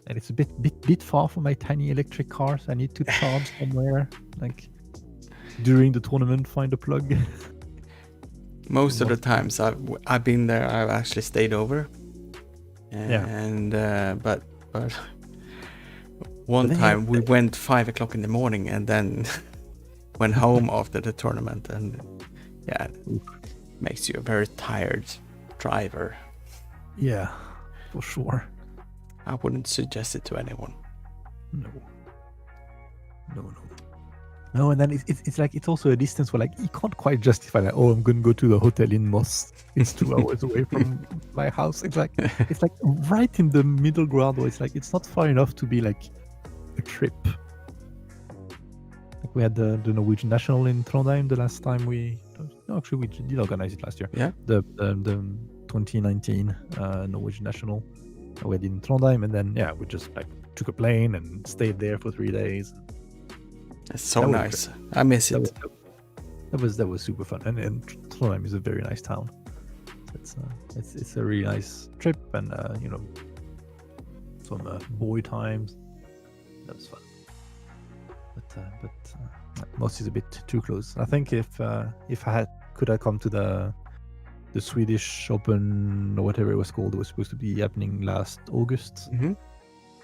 and it's a bit far from my tiny electric car. So I need to charge somewhere. Like during the tournament, find a plug. Most of the times I've been there, I've actually stayed over. And but. One time we went 5 o'clock in the morning and then went home after the tournament, and makes you a very tired driver. Yeah, for sure. I wouldn't suggest it to anyone. No, and then it's like it's also a distance where like you can't quite justify that. Oh, I'm going to go to the hotel in Moss. It's 2 hours away from my house. It's like right in the middle ground where it's like it's not far enough to be like a trip. Like we had the Norwegian National in Trondheim the last time we did organize it last year. Yeah. The 2019 Norwegian National we had in Trondheim, and then we just like took a plane and stayed there for 3 days. That's so nice. I miss it. That was super fun, and Trondheim is a very nice town. It's a really nice trip, and some boy times. That was fun, but Moss is a bit too close. I think if I could come to the Swedish Open or whatever it was called, it was supposed to be happening last August.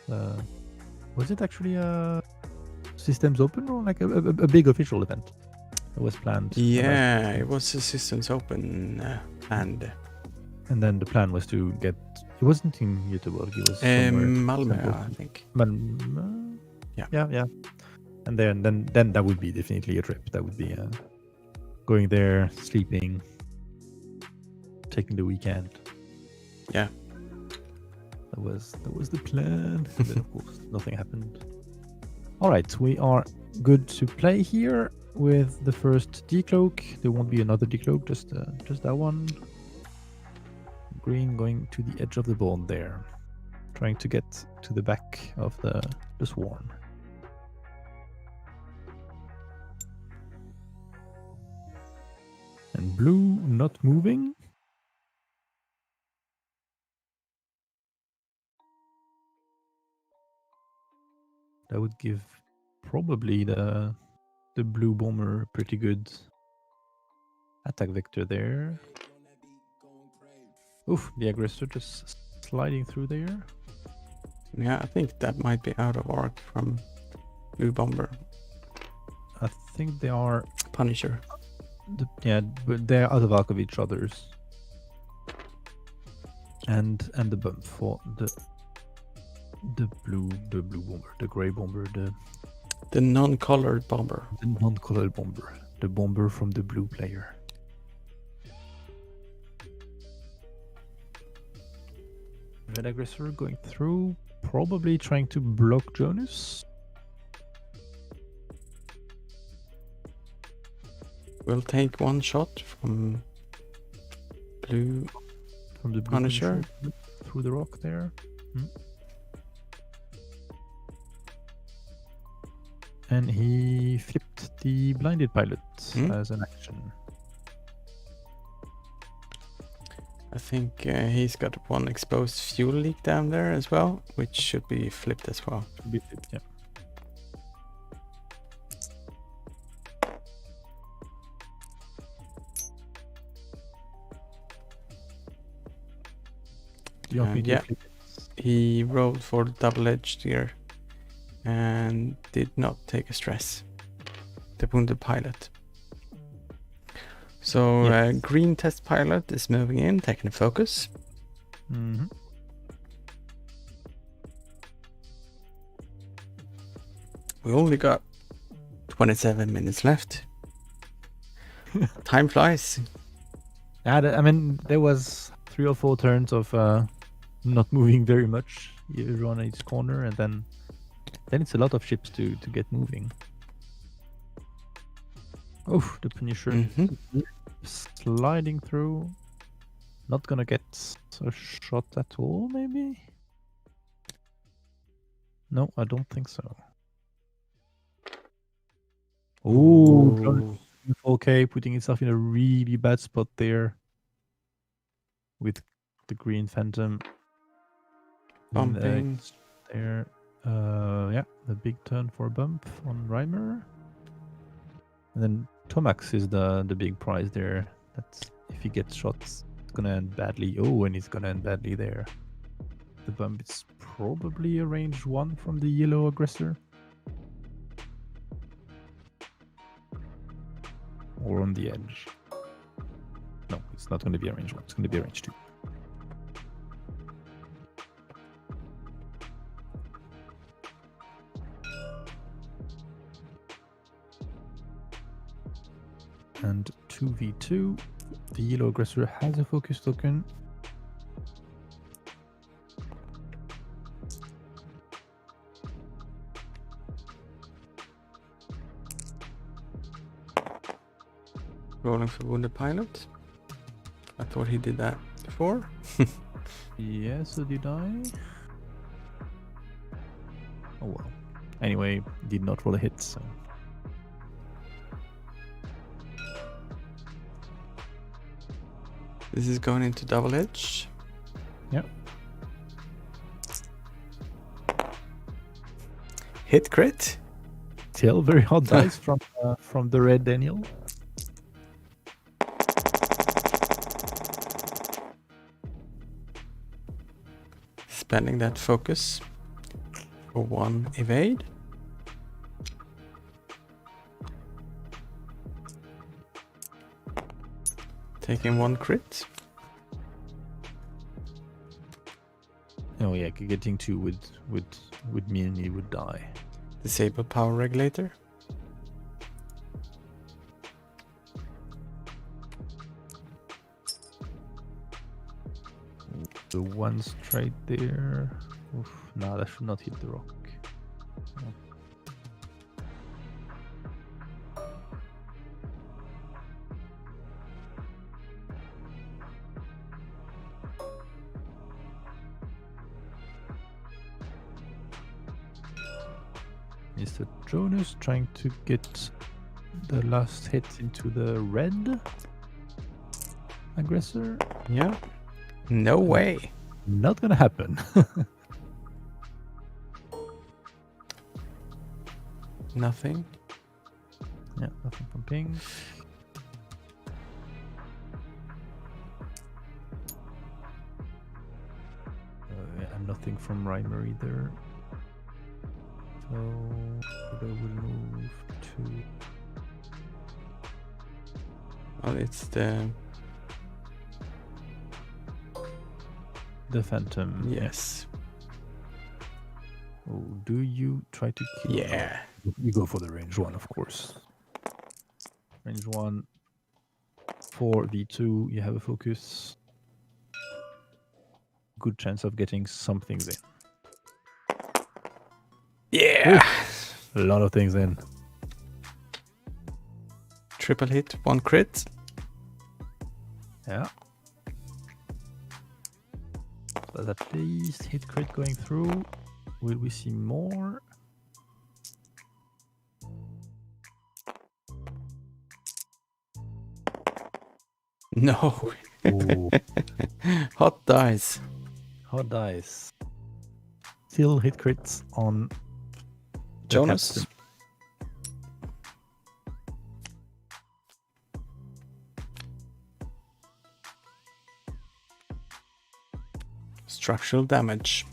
Was it actually a Systems Open or like a big official event that was planned? Yeah, it was a Systems Open planned. And then the plan was to get. He wasn't in Göteborg. He was somewhere. Malmö, I think. Malmö? Yeah. Yeah. And then that would be definitely a trip. That would be going there, sleeping, taking the weekend. Yeah. That was the plan. And then of course nothing happened. All right, we are good to play here with the first decloak. There won't be another decloak, just that one. Green going to the edge of the board there, trying to get to the back of the swarm. And blue not moving. That would give probably the blue bomber pretty good attack vector there. Oof, the aggressor just sliding through there. Yeah, I think that might be out of arc from blue bomber. I think they are Punisher. but they're out of arc of each other's. And the bump for the blue bomber, the gray bomber, the non-colored bomber. The non-colored bomber, the bomber from the blue player. Red aggressor going through, probably trying to block Jonas. We'll take one shot from blue. From the blue Punisher through the rock there. And he flipped the blinded pilot as an action. I think he's got one exposed fuel leak down there as well, which should be flipped as well. Should be flipped, yeah. Yeah, he rolled for the double-edged here and did not take a stress. The wounded pilot. So green test pilot is moving in, taking a focus. Mm-hmm. We only got 27 minutes left. Time flies. Yeah, I mean, there was 3 or 4 turns of not moving very much. You're on each corner, and then it's a lot of ships to get moving. Oh, the Punisher sliding through. Not gonna get a shot at all, maybe? No, I don't think so. Oh, 4K, putting itself in a really bad spot there with the green Phantom. Bumping. There. Yeah, the big turn for a bump on Reimer. And then Tomax is the big prize there. That's if he gets shots, it's gonna end badly. Oh, and he's gonna end badly there. The bump is probably a range 1 from the yellow aggressor. Or on the edge. No, it's not gonna be a range 1, it's gonna be a range 2. And 2v2. The yellow aggressor has a focus token. Rolling for wounded pilot. I thought he did that before. Yeah, so did I. Oh well. Anyway, did not roll a hit, so. This is going into double edge. Yep. Hit crit. Still very hot dice from the red Daniel. Spending that focus for 1 evade. Taking 1 crit. Oh yeah, getting 2 would mean he would die. Disable power regulator. The one straight there. Oof, no, that should not hit the rock. No. Mr. Jonas trying to get the last hit into the red aggressor. Yeah. No way. Not gonna happen. Nothing. Yeah, nothing from ping. And nothing from Reimer either. So they will move to. Well, it's the Phantom. yes. Oh, do you try to kill? Yeah. You go for the range 1, of course. Range 1. For V2, you have a focus. Good chance of getting some things in. Yeah. A lot of things in. Triple hit, 1 crit. Yeah. So that's at least hit crit going through. Will we see more? No. Ooh, Hot dice. hot dice. Still hit crits on the Jonas. captain. Structural damage.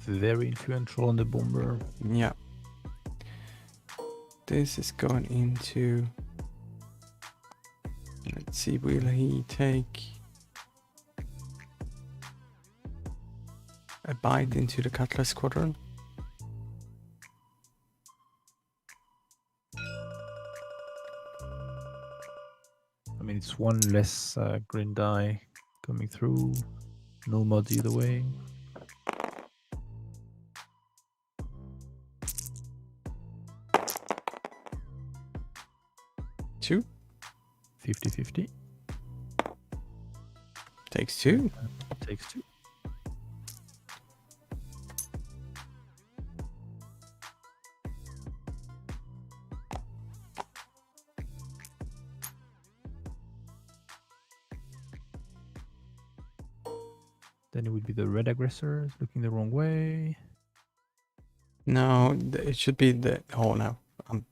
Very influential on the bomber. Yeah. This is going into. Let's see, will he take a bite into the Cutlass Squadron? I mean, it's one less green die coming through. No mods either way. Two. 50-50. Takes 2. Takes 2. Then it would be the red aggressor looking the wrong way. No, it should be the. Oh no, I'm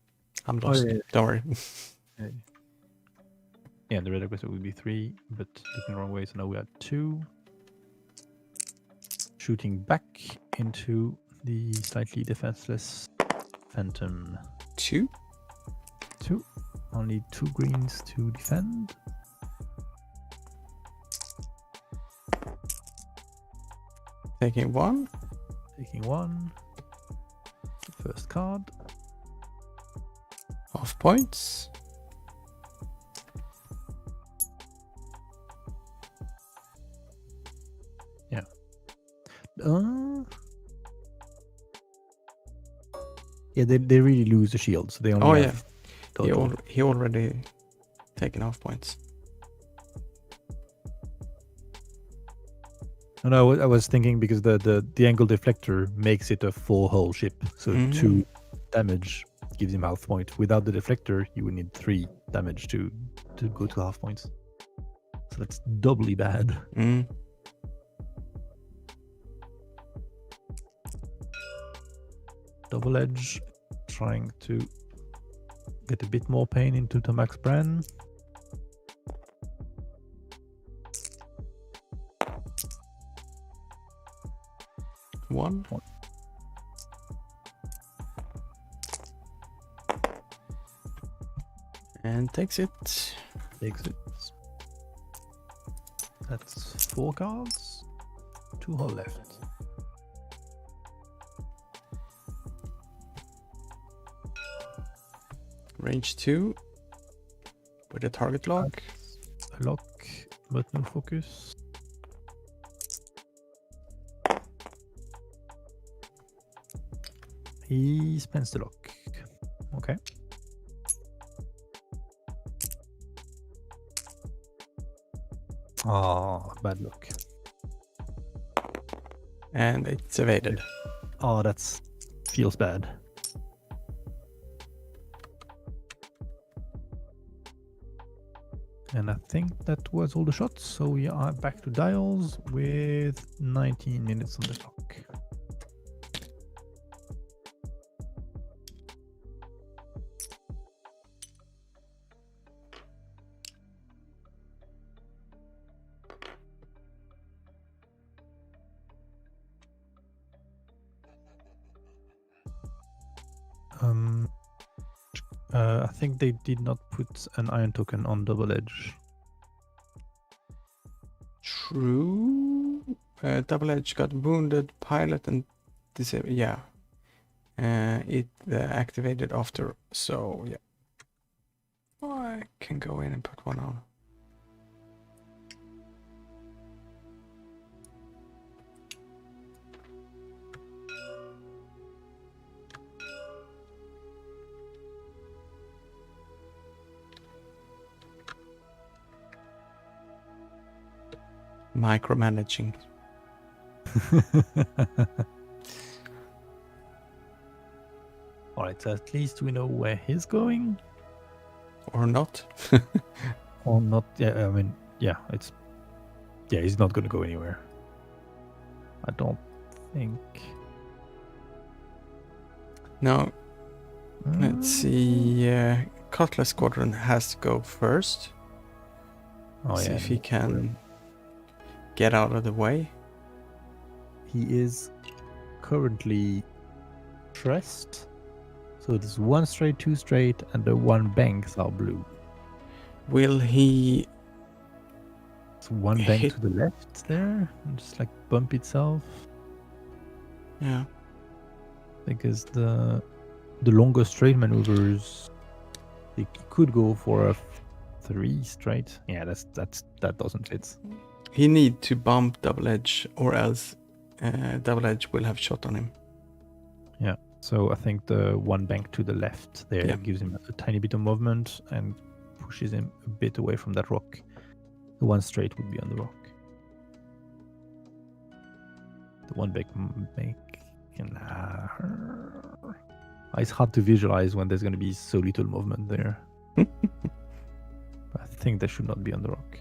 lost. yeah. Don't worry. Yeah, the red aggressor would be 3, but looking the wrong way, so now we are 2. Shooting back into the slightly defenseless Phantom. 2. 2. Only 2 greens to defend. Taking 1. Taking 1. First card. Half points. Yeah. Yeah, they really lose the shield, so they only Oh have yeah, total. he already taken half points. No, I was thinking because the angle deflector makes it a full hull ship, so 2 damage gives him half point. Without the deflector, you would need 3 damage to go to half points. So that's doubly bad. Double edge, trying to get a bit more pain into Tomax Bran. One. And takes it. Takes it. That's 4 cards. 2 hole left. Range 2. With a target lock. A lock, but no focus. He spends the lock. Okay. Oh, bad luck. And it's evaded. Oh, that's feels bad. And I think that was all the shots. So we are back to dials with 19 minutes on the clock. I think they did not put an iron token on double edge. True. Double edge got wounded, pilot and disabled. Yeah. It activated after, so yeah. Oh, I can go in and put one on. Micromanaging. All right, so at least we know where he's going. Or not. Or not. Yeah, I mean, yeah, he's not going to go anywhere. I don't think. No. Let's see. Cutlass Squadron has to go first. Oh, See yeah, if he can get out of the way. He is currently pressed. So there's 1 straight, 2 straight, and the 1 banks are blue. Will he? It's 1 bank hit to the left there, and just like bump itself. Yeah. Because the longer straight maneuvers, he could go for a 3 straight. Yeah, that doesn't fit. He need to bump double edge, or else double edge will have shot on him. Yeah. So I think the 1 bank to the left there gives him a tiny bit of movement and pushes him a bit away from that rock. The 1 straight would be on the rock. The 1 bank it's hard to visualize when there's going to be so little movement there. I think that should not be on the rock.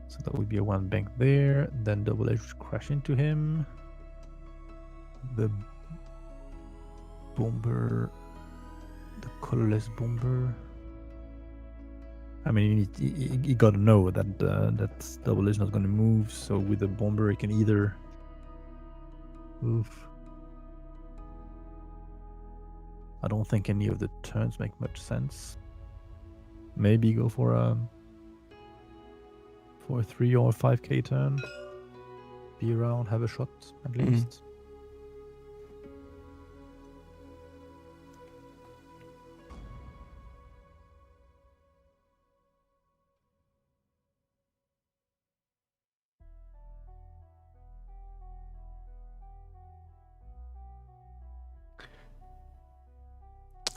So that would be a 1 bank there. Then double edge would crash into him. The bomber, the colorless bomber. I mean, you gotta know that that double is not gonna move. So with the bomber, he can either move. I don't think any of the turns make much sense. Maybe go for a 3 or 5k turn. Be around, have a shot at least.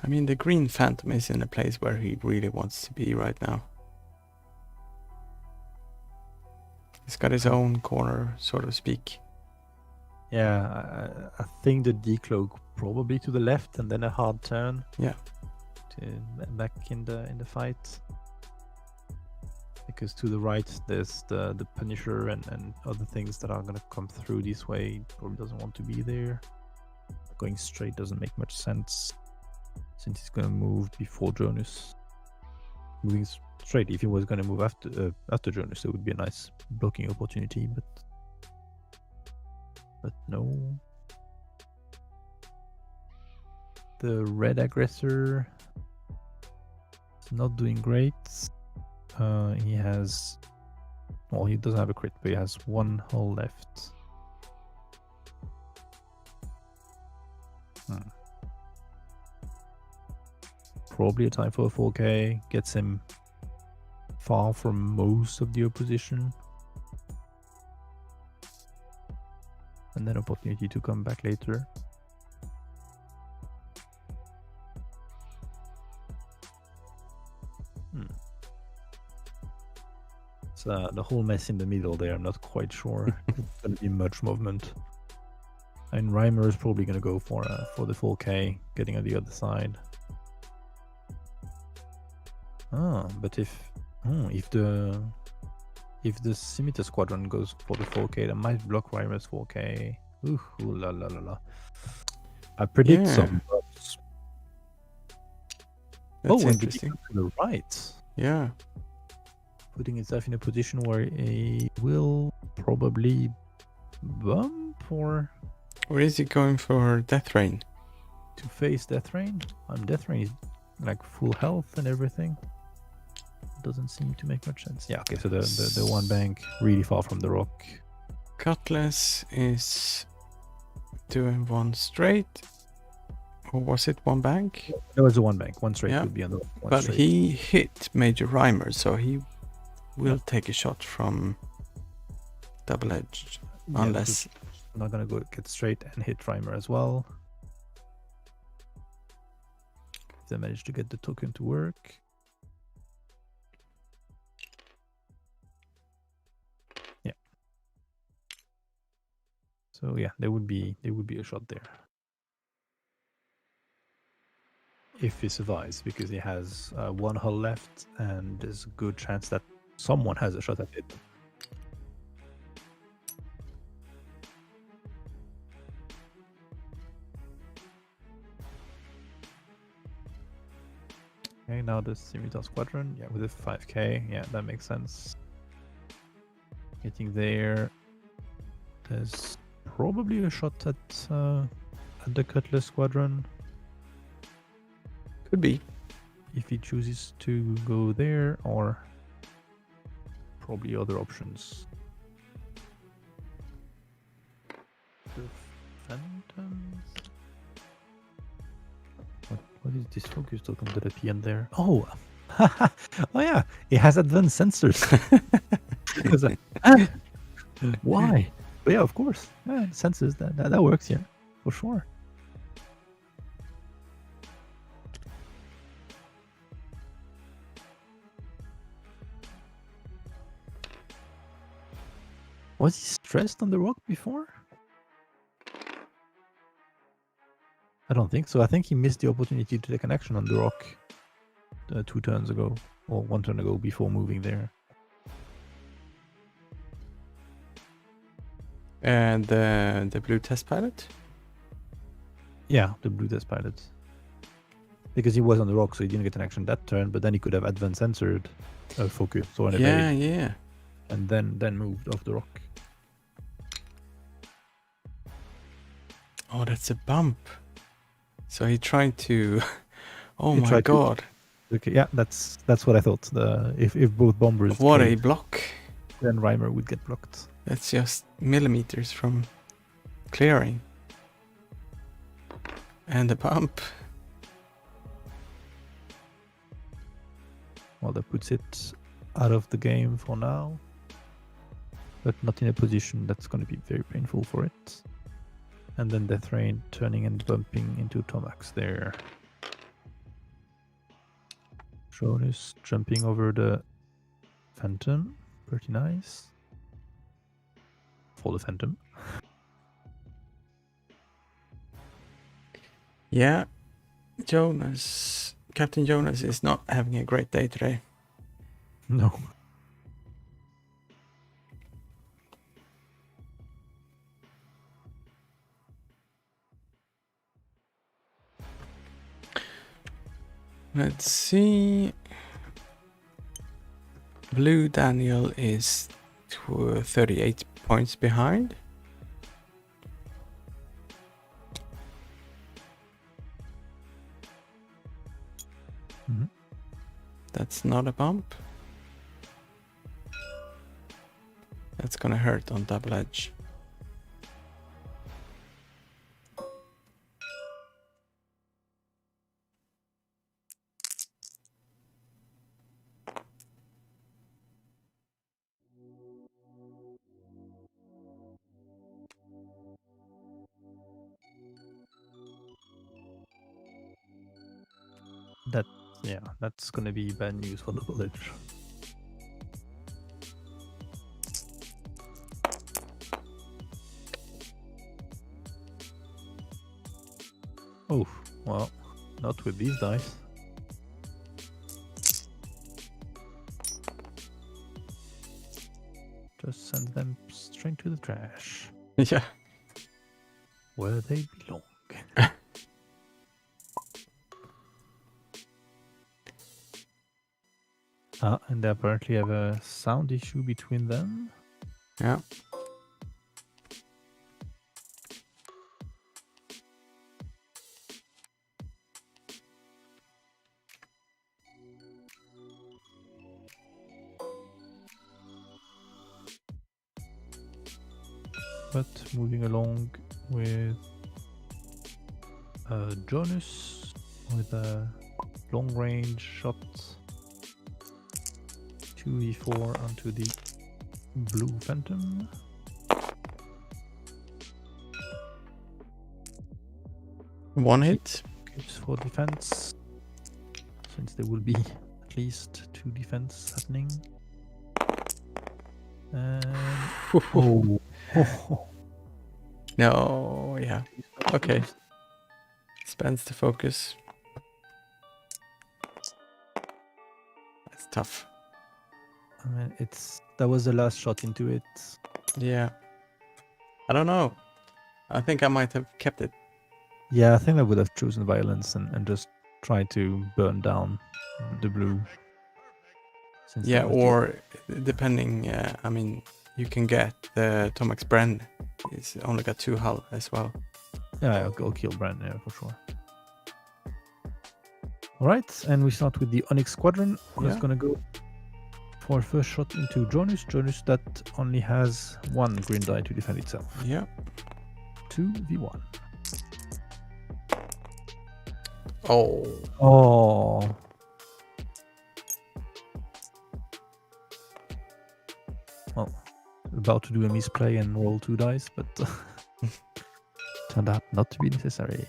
I mean, the green phantom is in a place where he really wants to be right now. He's got his own corner, so to speak. Yeah, I think the decloak probably to the left and then a hard turn. Yeah. To back in the fight. Because to the right there's the Punisher and other things that are gonna come through this way. Probably doesn't want to be there. Going straight doesn't make much sense, since he's gonna move before Jonas. Moving straight, if he was gonna move after Jonas, it would be a nice blocking opportunity, but no. The red aggressor not doing great. He has... Well, he doesn't have a crit, but he has one hull left. Probably a time for a 4K. Gets him far from most of the opposition. And then opportunity to come back later. So the whole mess in the middle there, I'm not quite sure. It's going to be much movement. And Reimer is probably going to go for the 4K, getting on the other side. But if the Scimitar Squadron goes for the 4K, that might block Reimer's 4K. Ooh la la la la. I predict some. That's interesting. To the right. Yeah. Putting itself in a position where it will probably bump or is he going for Death Rain? To face Death Rain? Death Rain is like full health and everything. Doesn't seem to make much sense. Yeah, okay, so the one bank really far from the rock. Cutlass is doing one straight. Or was it one bank? It was a one bank. One straight would be on the one but straight. He hit Major Reimer, so he will take a shot from double edge. Unless I'm not gonna go get straight and hit Reimer as well. If they manage to get the token to work. Yeah. So yeah, there would be a shot there. If he survives, because he has one hull left, and there's a good chance that someone has a shot at it. Okay, now the Scimitar Squadron, yeah, with a 5K, yeah, that makes sense. Getting there, there's probably a shot at the Cutlass Squadron. could be. If he chooses to go there, or probably other options. The Phantoms. What is this focus token that appear there? Oh, oh yeah, it has advanced sensors. Why? But yeah, of course, yeah, sensors that works here for sure. Was he stressed on the rock before? I don't think so. I think he missed the opportunity to take an action on the rock 2 turns ago, or 1 turn ago before moving there. And the blue test pilot? Yeah, the blue test pilot. Because he was on the rock, so he didn't get an action that turn, but then he could have advanced censored focus or an evade. Yeah. And then moved off the rock. Oh, that's a bump. So he tried to... Oh my god. Okay, yeah, that's what I thought. If both bombers... What a block. Then Reimer would get blocked. That's just millimeters from clearing. And a bump. Well, that puts it out of the game for now. But not in a position that's going to be very painful for it. And then Death Rain turning and bumping into Tomax there. Jonas jumping over the Phantom. Pretty nice. For the Phantom. Yeah. Captain Jonas is not having a great day today. No. Let's see. Blue Daniel is 38 points behind. That's not a bump. That's gonna hurt on double edge. Yeah, that's gonna be bad news for double edge. Oh, well, not with these dice. Just send them straight to the trash, Yeah. where they belong. And they apparently have a sound issue between them. Yeah. But moving along with Jonas with a long range shot 2v4 onto the blue phantom. One hit. Gives for defense, since there will be at least 2 defense happening. And oh. No, yeah. Okay. Spends the focus. That's tough. I mean, that was the last shot into it. Yeah. I don't know. I think I might have kept it. Yeah, I think I would have chosen violence and just tried to burn down the blue. Yeah, or depending, I mean, you can get the Tomax Bren. It's only got 2 hull as well. Yeah, I'll kill Bren, yeah, for sure. Alright, and we start with the Onyx Squadron. I'm just gonna go for first shot into Jonas. Jonas that only has 1 green die to defend itself. Yeah. 2v1. Oh. Oh. Well, about to do a misplay and roll 2 dice, but turned out not to be necessary.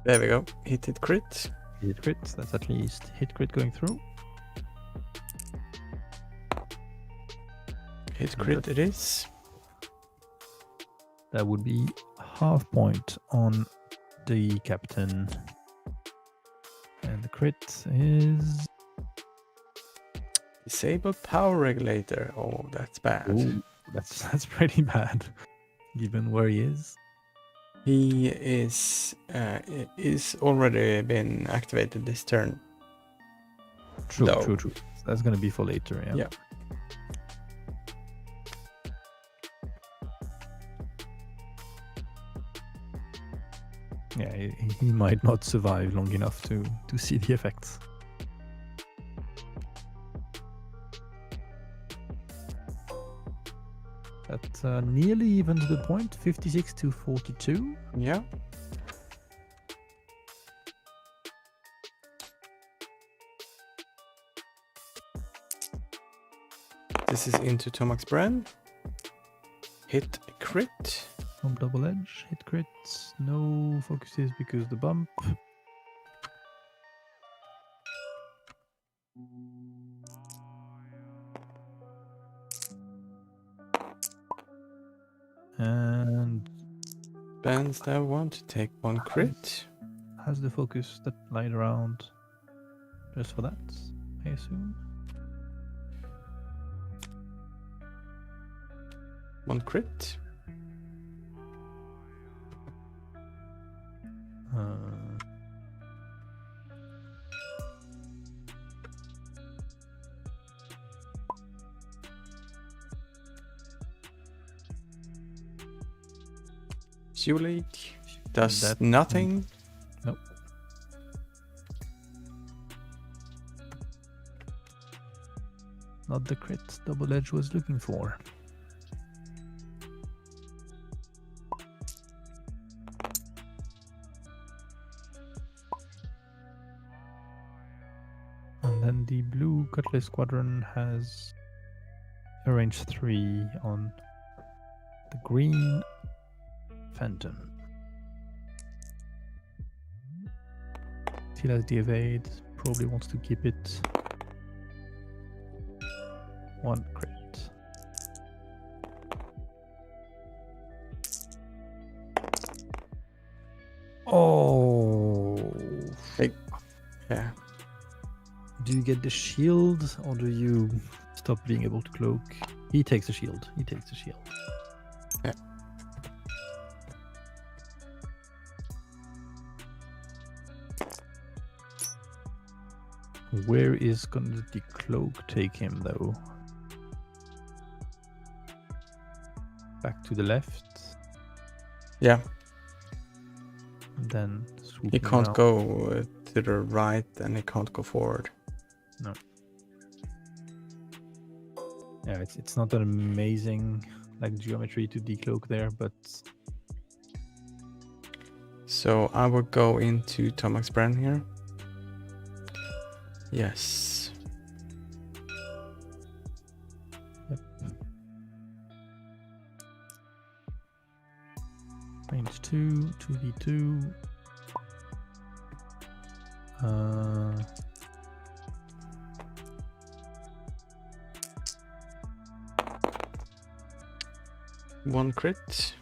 There we go. Hit crit. Hit crit. That's at least hit crit going through. Hit crit it is. That would be half point on the captain. And the crit is... Disable power regulator. Oh, that's bad. Ooh, that's pretty bad, given where he is. He is already been activated this turn. True, though. true. That's gonna be for later, yeah. Yeah. Yeah, he might not survive long enough to see the effects. That nearly evens the point, 56 to 42. Yeah. This is into Tomax Bren. Hit crit. From double edge, hit crit, no focuses because the bump. And Bands that want to take 1 crit. has the focus that lied around just for that, I assume. 1 crit. Fuel leak does That- nothing. Nope. Not the crit Double Edge was looking for. And then the blue Cutlass Squadron has a range 3 on the green Phantom. Still has the evade, probably wants to keep it. 1 crit. Oh! Yeah. Do you get the shield or do you stop being able to cloak? He takes the shield. He takes the shield. Yeah. Where is gonna the cloak take him though? Back to the left. Yeah. And then He swooping can't around. go to the right and he can't go forward. No. Yeah, it's not an amazing like geometry to decloak there, but So I will go into Tomax Brand here. Yes. range 2, 2v2. One crit.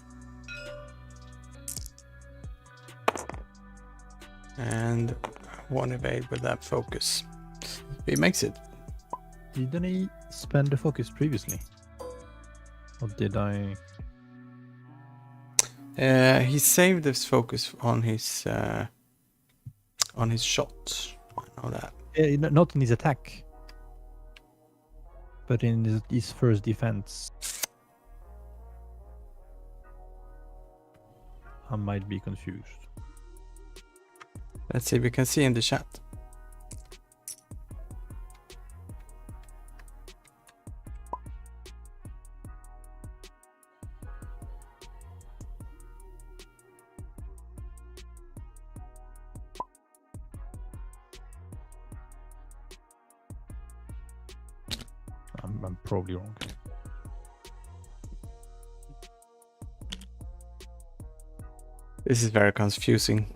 And one evade with that focus. He makes it. Didn't he spend the focus previously? Or did I? He saved his focus on his shot. I know that. Not in his attack, but in his first defense. I might be confused. Let's see, we can see in the chat. I'm probably wrong. This is very confusing.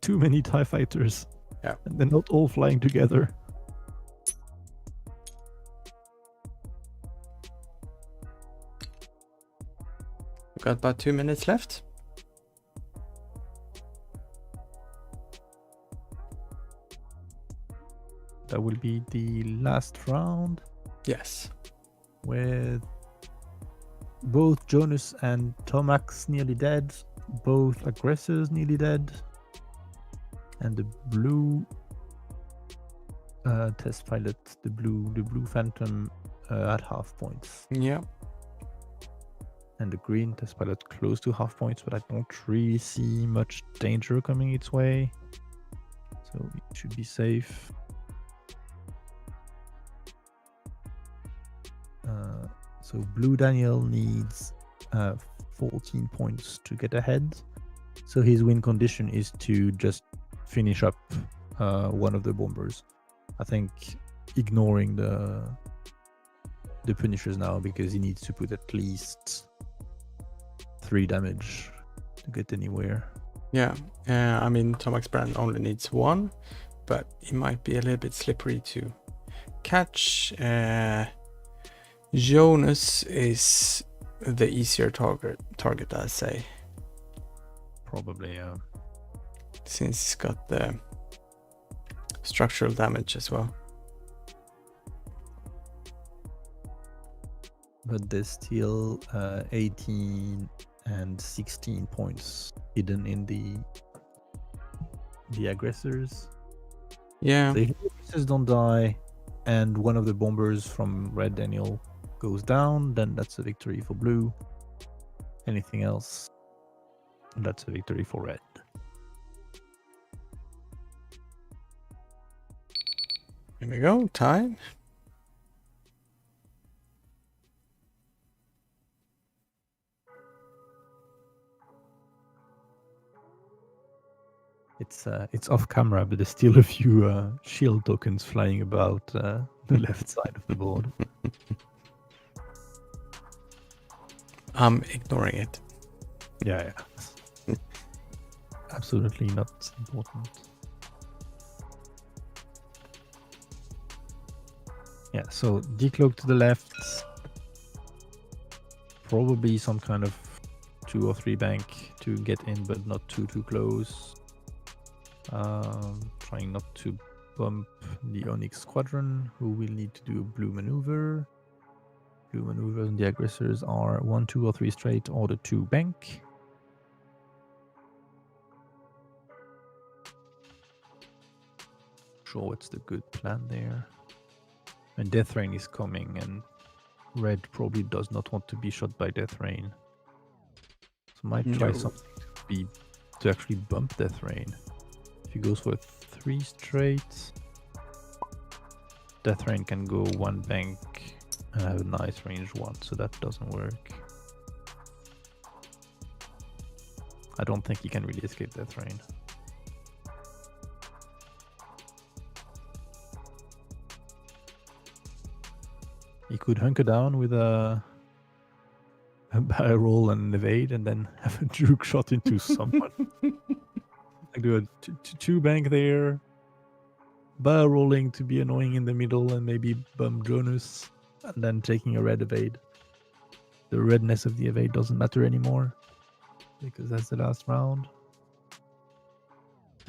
Too many TIE fighters. Yeah. And they're not all flying together. We've got about 2 minutes left. That will be the last round Yes. with both Jonas and Tomax nearly dead, both aggressors nearly dead, and the blue test pilot, the blue Phantom at half points, Yeah. and the green test pilot close to half points, but I don't really see much danger coming its way, so it should be safe. So Blue Daniel needs 14 points to get ahead. So his win condition is to just finish up one of the bombers. I think ignoring the punishers now, because he needs to put at least 3 damage to get anywhere. Yeah. I mean, Tomax Brand only needs 1, but he might be a little bit slippery to catch. Jonas is the easier target, I say, Probably, yeah. since he's got the structural damage as well. But there's still 18 and 16 points hidden in the aggressors. Yeah. So if the aggressors don't die and one of the bombers from Red Daniel goes down, then that's a victory for blue. anything else, that's a victory for red. Here we go, time. It's off camera, but there's still a few shield tokens flying about the left side of the board. I'm ignoring it. Yeah. Absolutely not important. Yeah, so decloak to the left. Probably some kind of 2 or 3 bank to get in, but not too close. Trying not to bump the Onyx Squadron, who will need to do a blue maneuver. Blue maneuvers and the aggressors are 1, 2, or 3 straight, or the 2 bank. Sure, what's the good plan there? And Death Rain is coming, and red probably does not want to be shot by Death Rain. So might try something to actually bump Death Rain. If he goes for a 3 straight, Death Rain can go 1 bank and have a nice range 1, so that doesn't work. I don't think he can really escape Death Rain. He could hunker down with a barrel roll and evade, and then have a juke shot into someone. Like do a 2 bank there, barrel rolling to be annoying in the middle, and maybe bump Jonas, and then taking a red evade. The redness of the evade doesn't matter anymore, because that's the last round.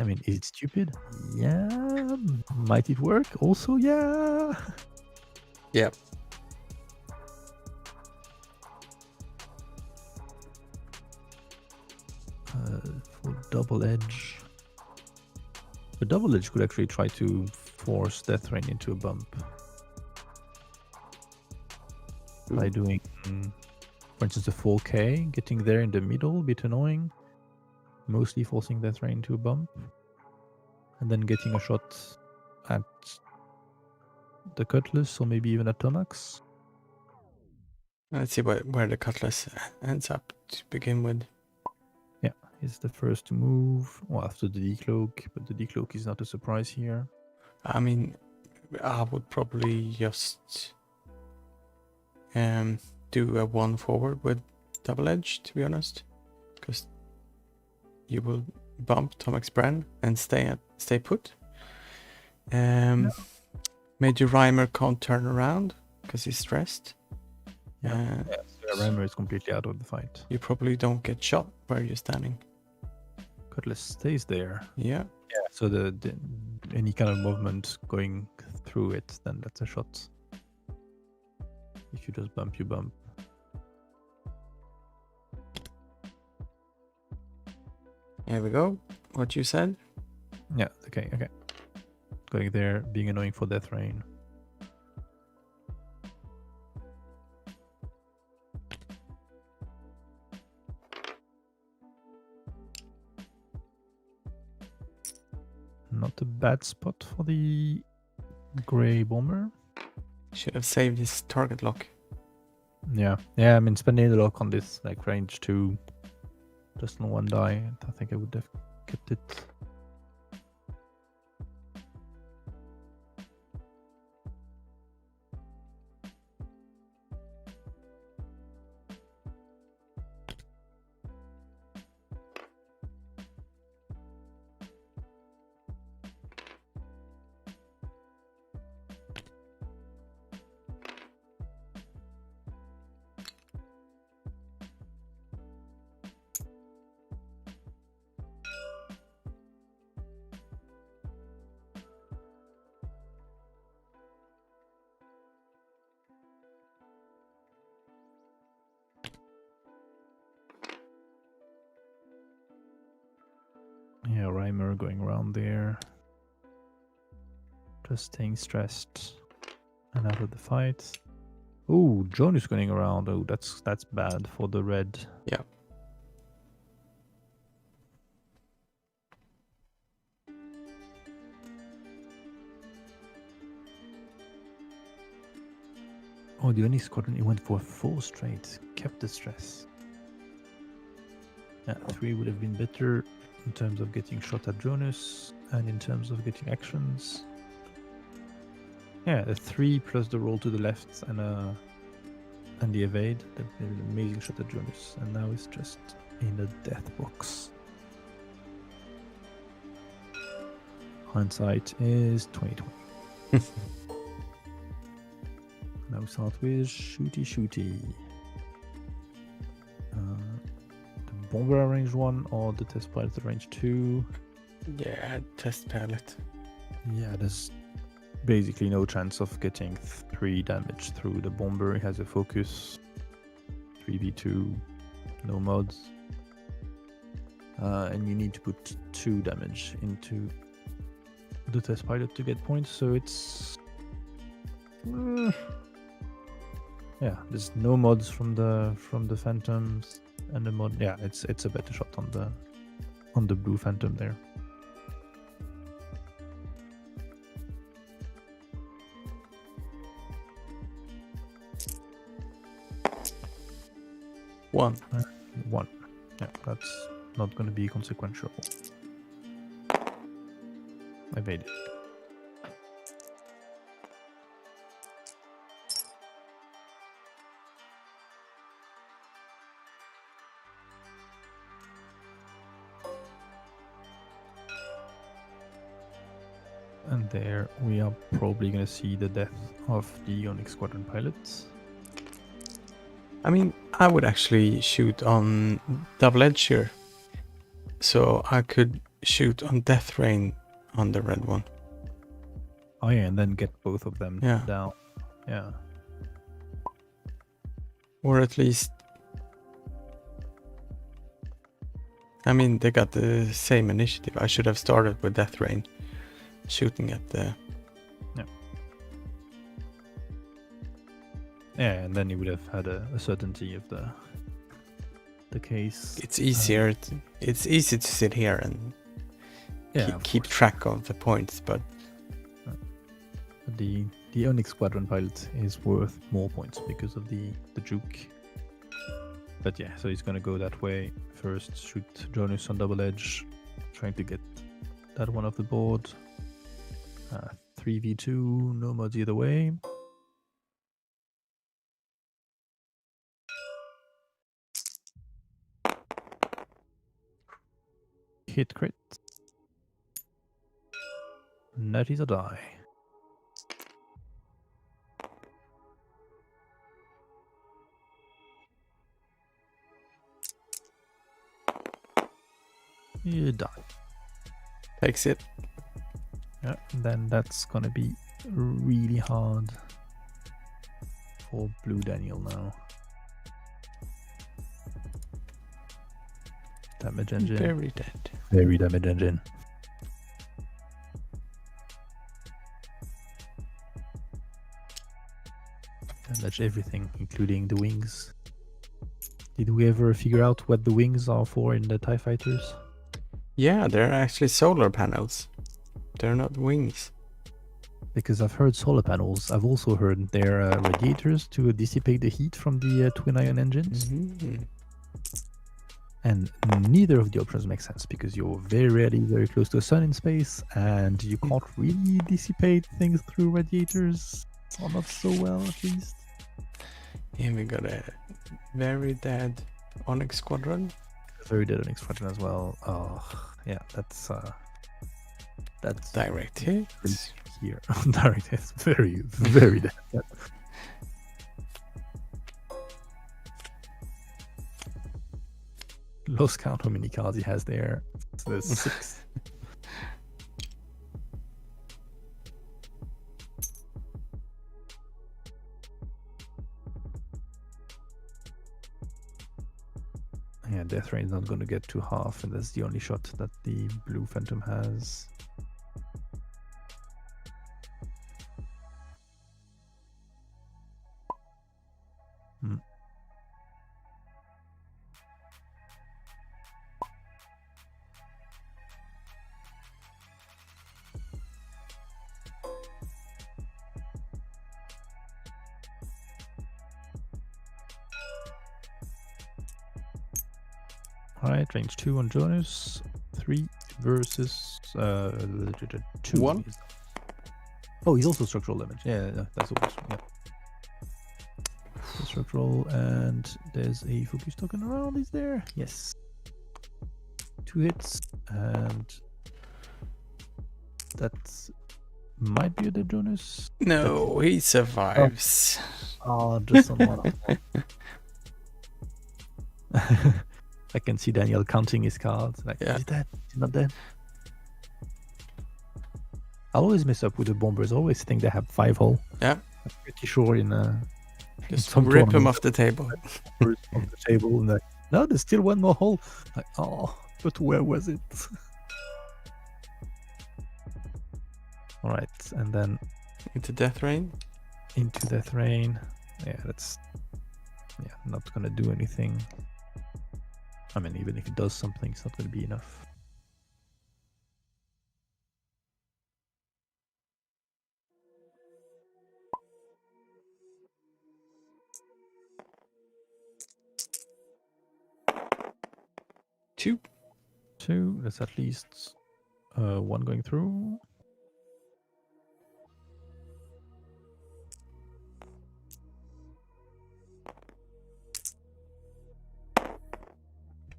I mean, is it stupid? Yeah. Might it work? Also, yeah. Yep. For double edge. The double edge could actually try to force Death Rain into a bump. By doing, for instance, a 4K, getting there in the middle, a bit annoying. Mostly forcing Death Rain into a bump. And then getting a shot at the Cutlass, or maybe even at Tomax. Let's see where the Cutlass ends up to begin with. Yeah, he's the first to move. Well, after the decloak, but the decloak is not a surprise here. I mean, I would probably just do a 1 forward with double edge, to be honest, because you will bump Tomax Bren and stay put. Major Rhymer can't turn around because he's stressed. Yeah, Rhymer is completely out of the fight. You probably don't get shot where you're standing. Cutlass stays there. Yeah. So the any kind of movement going through it, then that's a shot. If you just bump, you bump. Here we go. What you said? Yeah, okay. Going there, being annoying for Death Rain. Not a bad spot for the Grey Bomber. Should have saved his target lock. Yeah, I mean, spending the lock on this, like, range 2, just on 1 die, I think I would have kept it. Yeah, Rhymer going around there. Just staying stressed and out of the fight. Oh, John is going around. Oh, that's bad for the red. Yeah. Oh, the Onyx Squadron, he went for 4 straight. Kept the stress. Yeah, 3 would have been better in terms of getting shot at Jonas and in terms of getting actions. Yeah, the 3 plus the roll to the left and the evade. That would be an amazing shot at Jonas. And now it's just in the death box. Hindsight is 2020. Now we start with shooty. The bomber range 1 or the test pilot range 2? Yeah, test pilot. Yeah, there's basically no chance of getting 3 damage through the bomber. It has a focus. 3v2, no mods. And you need to put 2 damage into the test pilot to get points, so it's... yeah, there's no mods from the phantoms, and the mod. Yeah, it's a better shot on the blue phantom there. One. 1. Yeah, that's not going to be consequential. Evaded. And there we are probably going to see the death of the Onyx Squadron pilots. I mean, I would actually shoot on double edge here. So I could shoot on death rain on the red one. Oh yeah, and then get both of them down. Yeah. Or at least... I mean, they got the same initiative. I should have started with death rain. Shooting at the... Yeah, and then you would have had a certainty of the case. It's easier. It's easy to sit here and keep track of the points, but the Onyx Squadron pilot is worth more points because of the juke. But yeah, so he's gonna go that way first. Shoot Jonas on double edge, trying to get that one off the board. 3v2, no mods either way. Hit crit. That is a die. You die. takes it. Yeah, then that's gonna be really hard for Blue Daniel now. Damage engine. Very dead. Very damage engine. Damage everything, including the wings. Did we ever figure out what the wings are for in the TIE Fighters? Yeah, they're actually solar panels. They're not wings. Because I've heard solar panels. I've also heard they're radiators to dissipate the heat from the twin ion engines. Mm-hmm. And neither of the options make sense because you're very rarely very close to a sun in space and you can't really dissipate things through radiators. Or not so well, at least. And we got a very dead Onyx Squadron. Very dead Onyx Squadron as well. Oh, yeah, that's direct hits. Here. Direct hits. Very, very dead. Lost count how many cards he has there. So there's 6. Yeah, Death Rain's not going to get to half, and that's the only shot that the Blue Phantom has. Alright, range 2 on Jonas. 3 versus 2. 1. Oh, he's also structural damage. Yeah, that's always yeah. Structural, and there's a focus token around. Is there? Yes. 2 hits, and that might be the Jonas. No, he survives. Oh, just on one. I can see Daniel counting his cards. Like, Yeah. is he dead? Is he not dead? I always mess up with the bombers. I always think they have 5 hull. Yeah. I'm pretty sure in Just some rip him tournament, off the table. off the table, and like, no, there's still one more hole. Like, oh, but where was it? All right, and then Into Death Rain. into Death Rain. Yeah, that's not gonna do anything. I mean, even if it does something, it's not gonna be enough. Two. 2. That's at least 1 going through.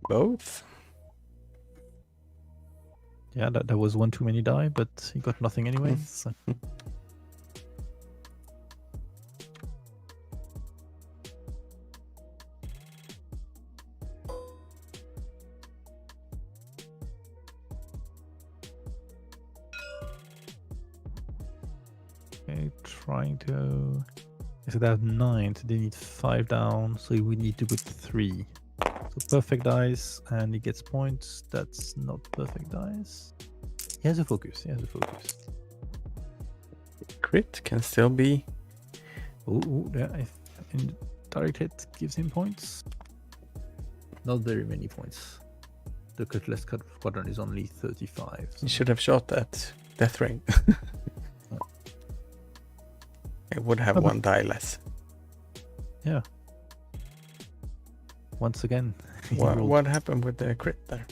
Both. Yeah, that was 1 too many die, but he got nothing anyway. So. Okay, trying to. So they have 9, so they need 5 down, so we need to put 3. So perfect dice, and he gets points. That's not perfect dice. He has a focus. Crit can still be. Oh, yeah. If direct hit gives him points. Not very many points. The Cutlass Squadron is only 35. So. You should have shot at Death Rain. It would have 1 die less. Yeah. Once again. What happened with the crit there?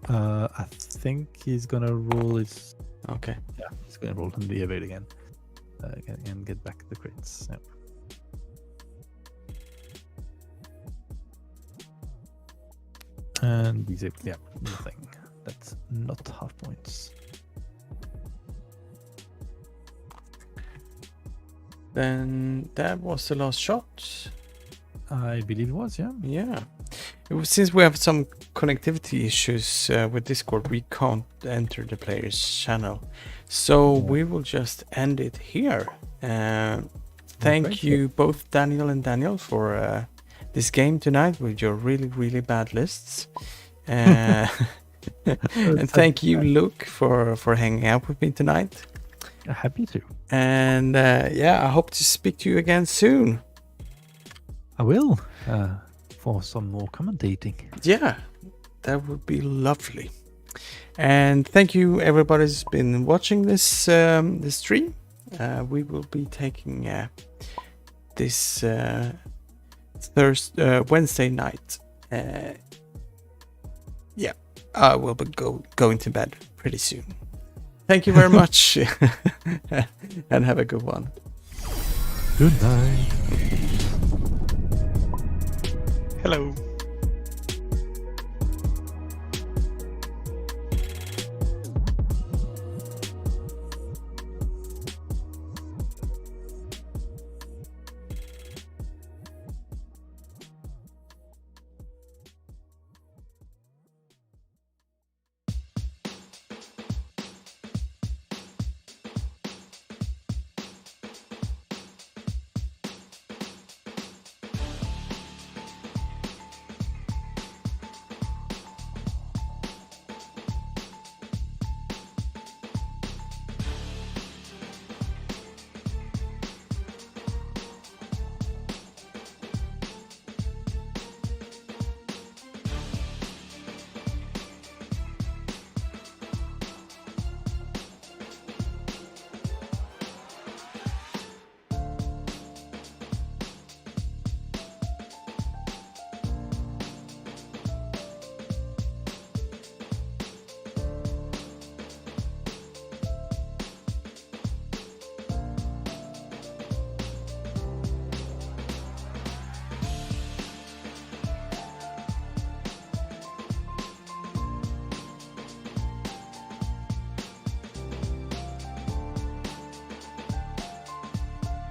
I think he's gonna roll his. Okay. Yeah, he's gonna roll on the evade again. And get back the crits. Yeah. And these are, yeah, nothing. That's not half points. Then that was the last shot. I believe it was, yeah. Yeah. Since we have some connectivity issues with Discord, we can't enter the player's channel. So we will just end it here. Thank you both Daniel and Daniel for this game tonight with your really, really bad lists. And thank you, Luke, for hanging out with me tonight. Happy to. And yeah, I hope to speak to you again soon. I will, for some more commentating. Yeah, that would be lovely. And thank you, everybody who's been watching this this stream. We will be taking this Wednesday night. Yeah, I will be going to bed pretty soon. Thank you very much, and have a good one. Good night. Hello.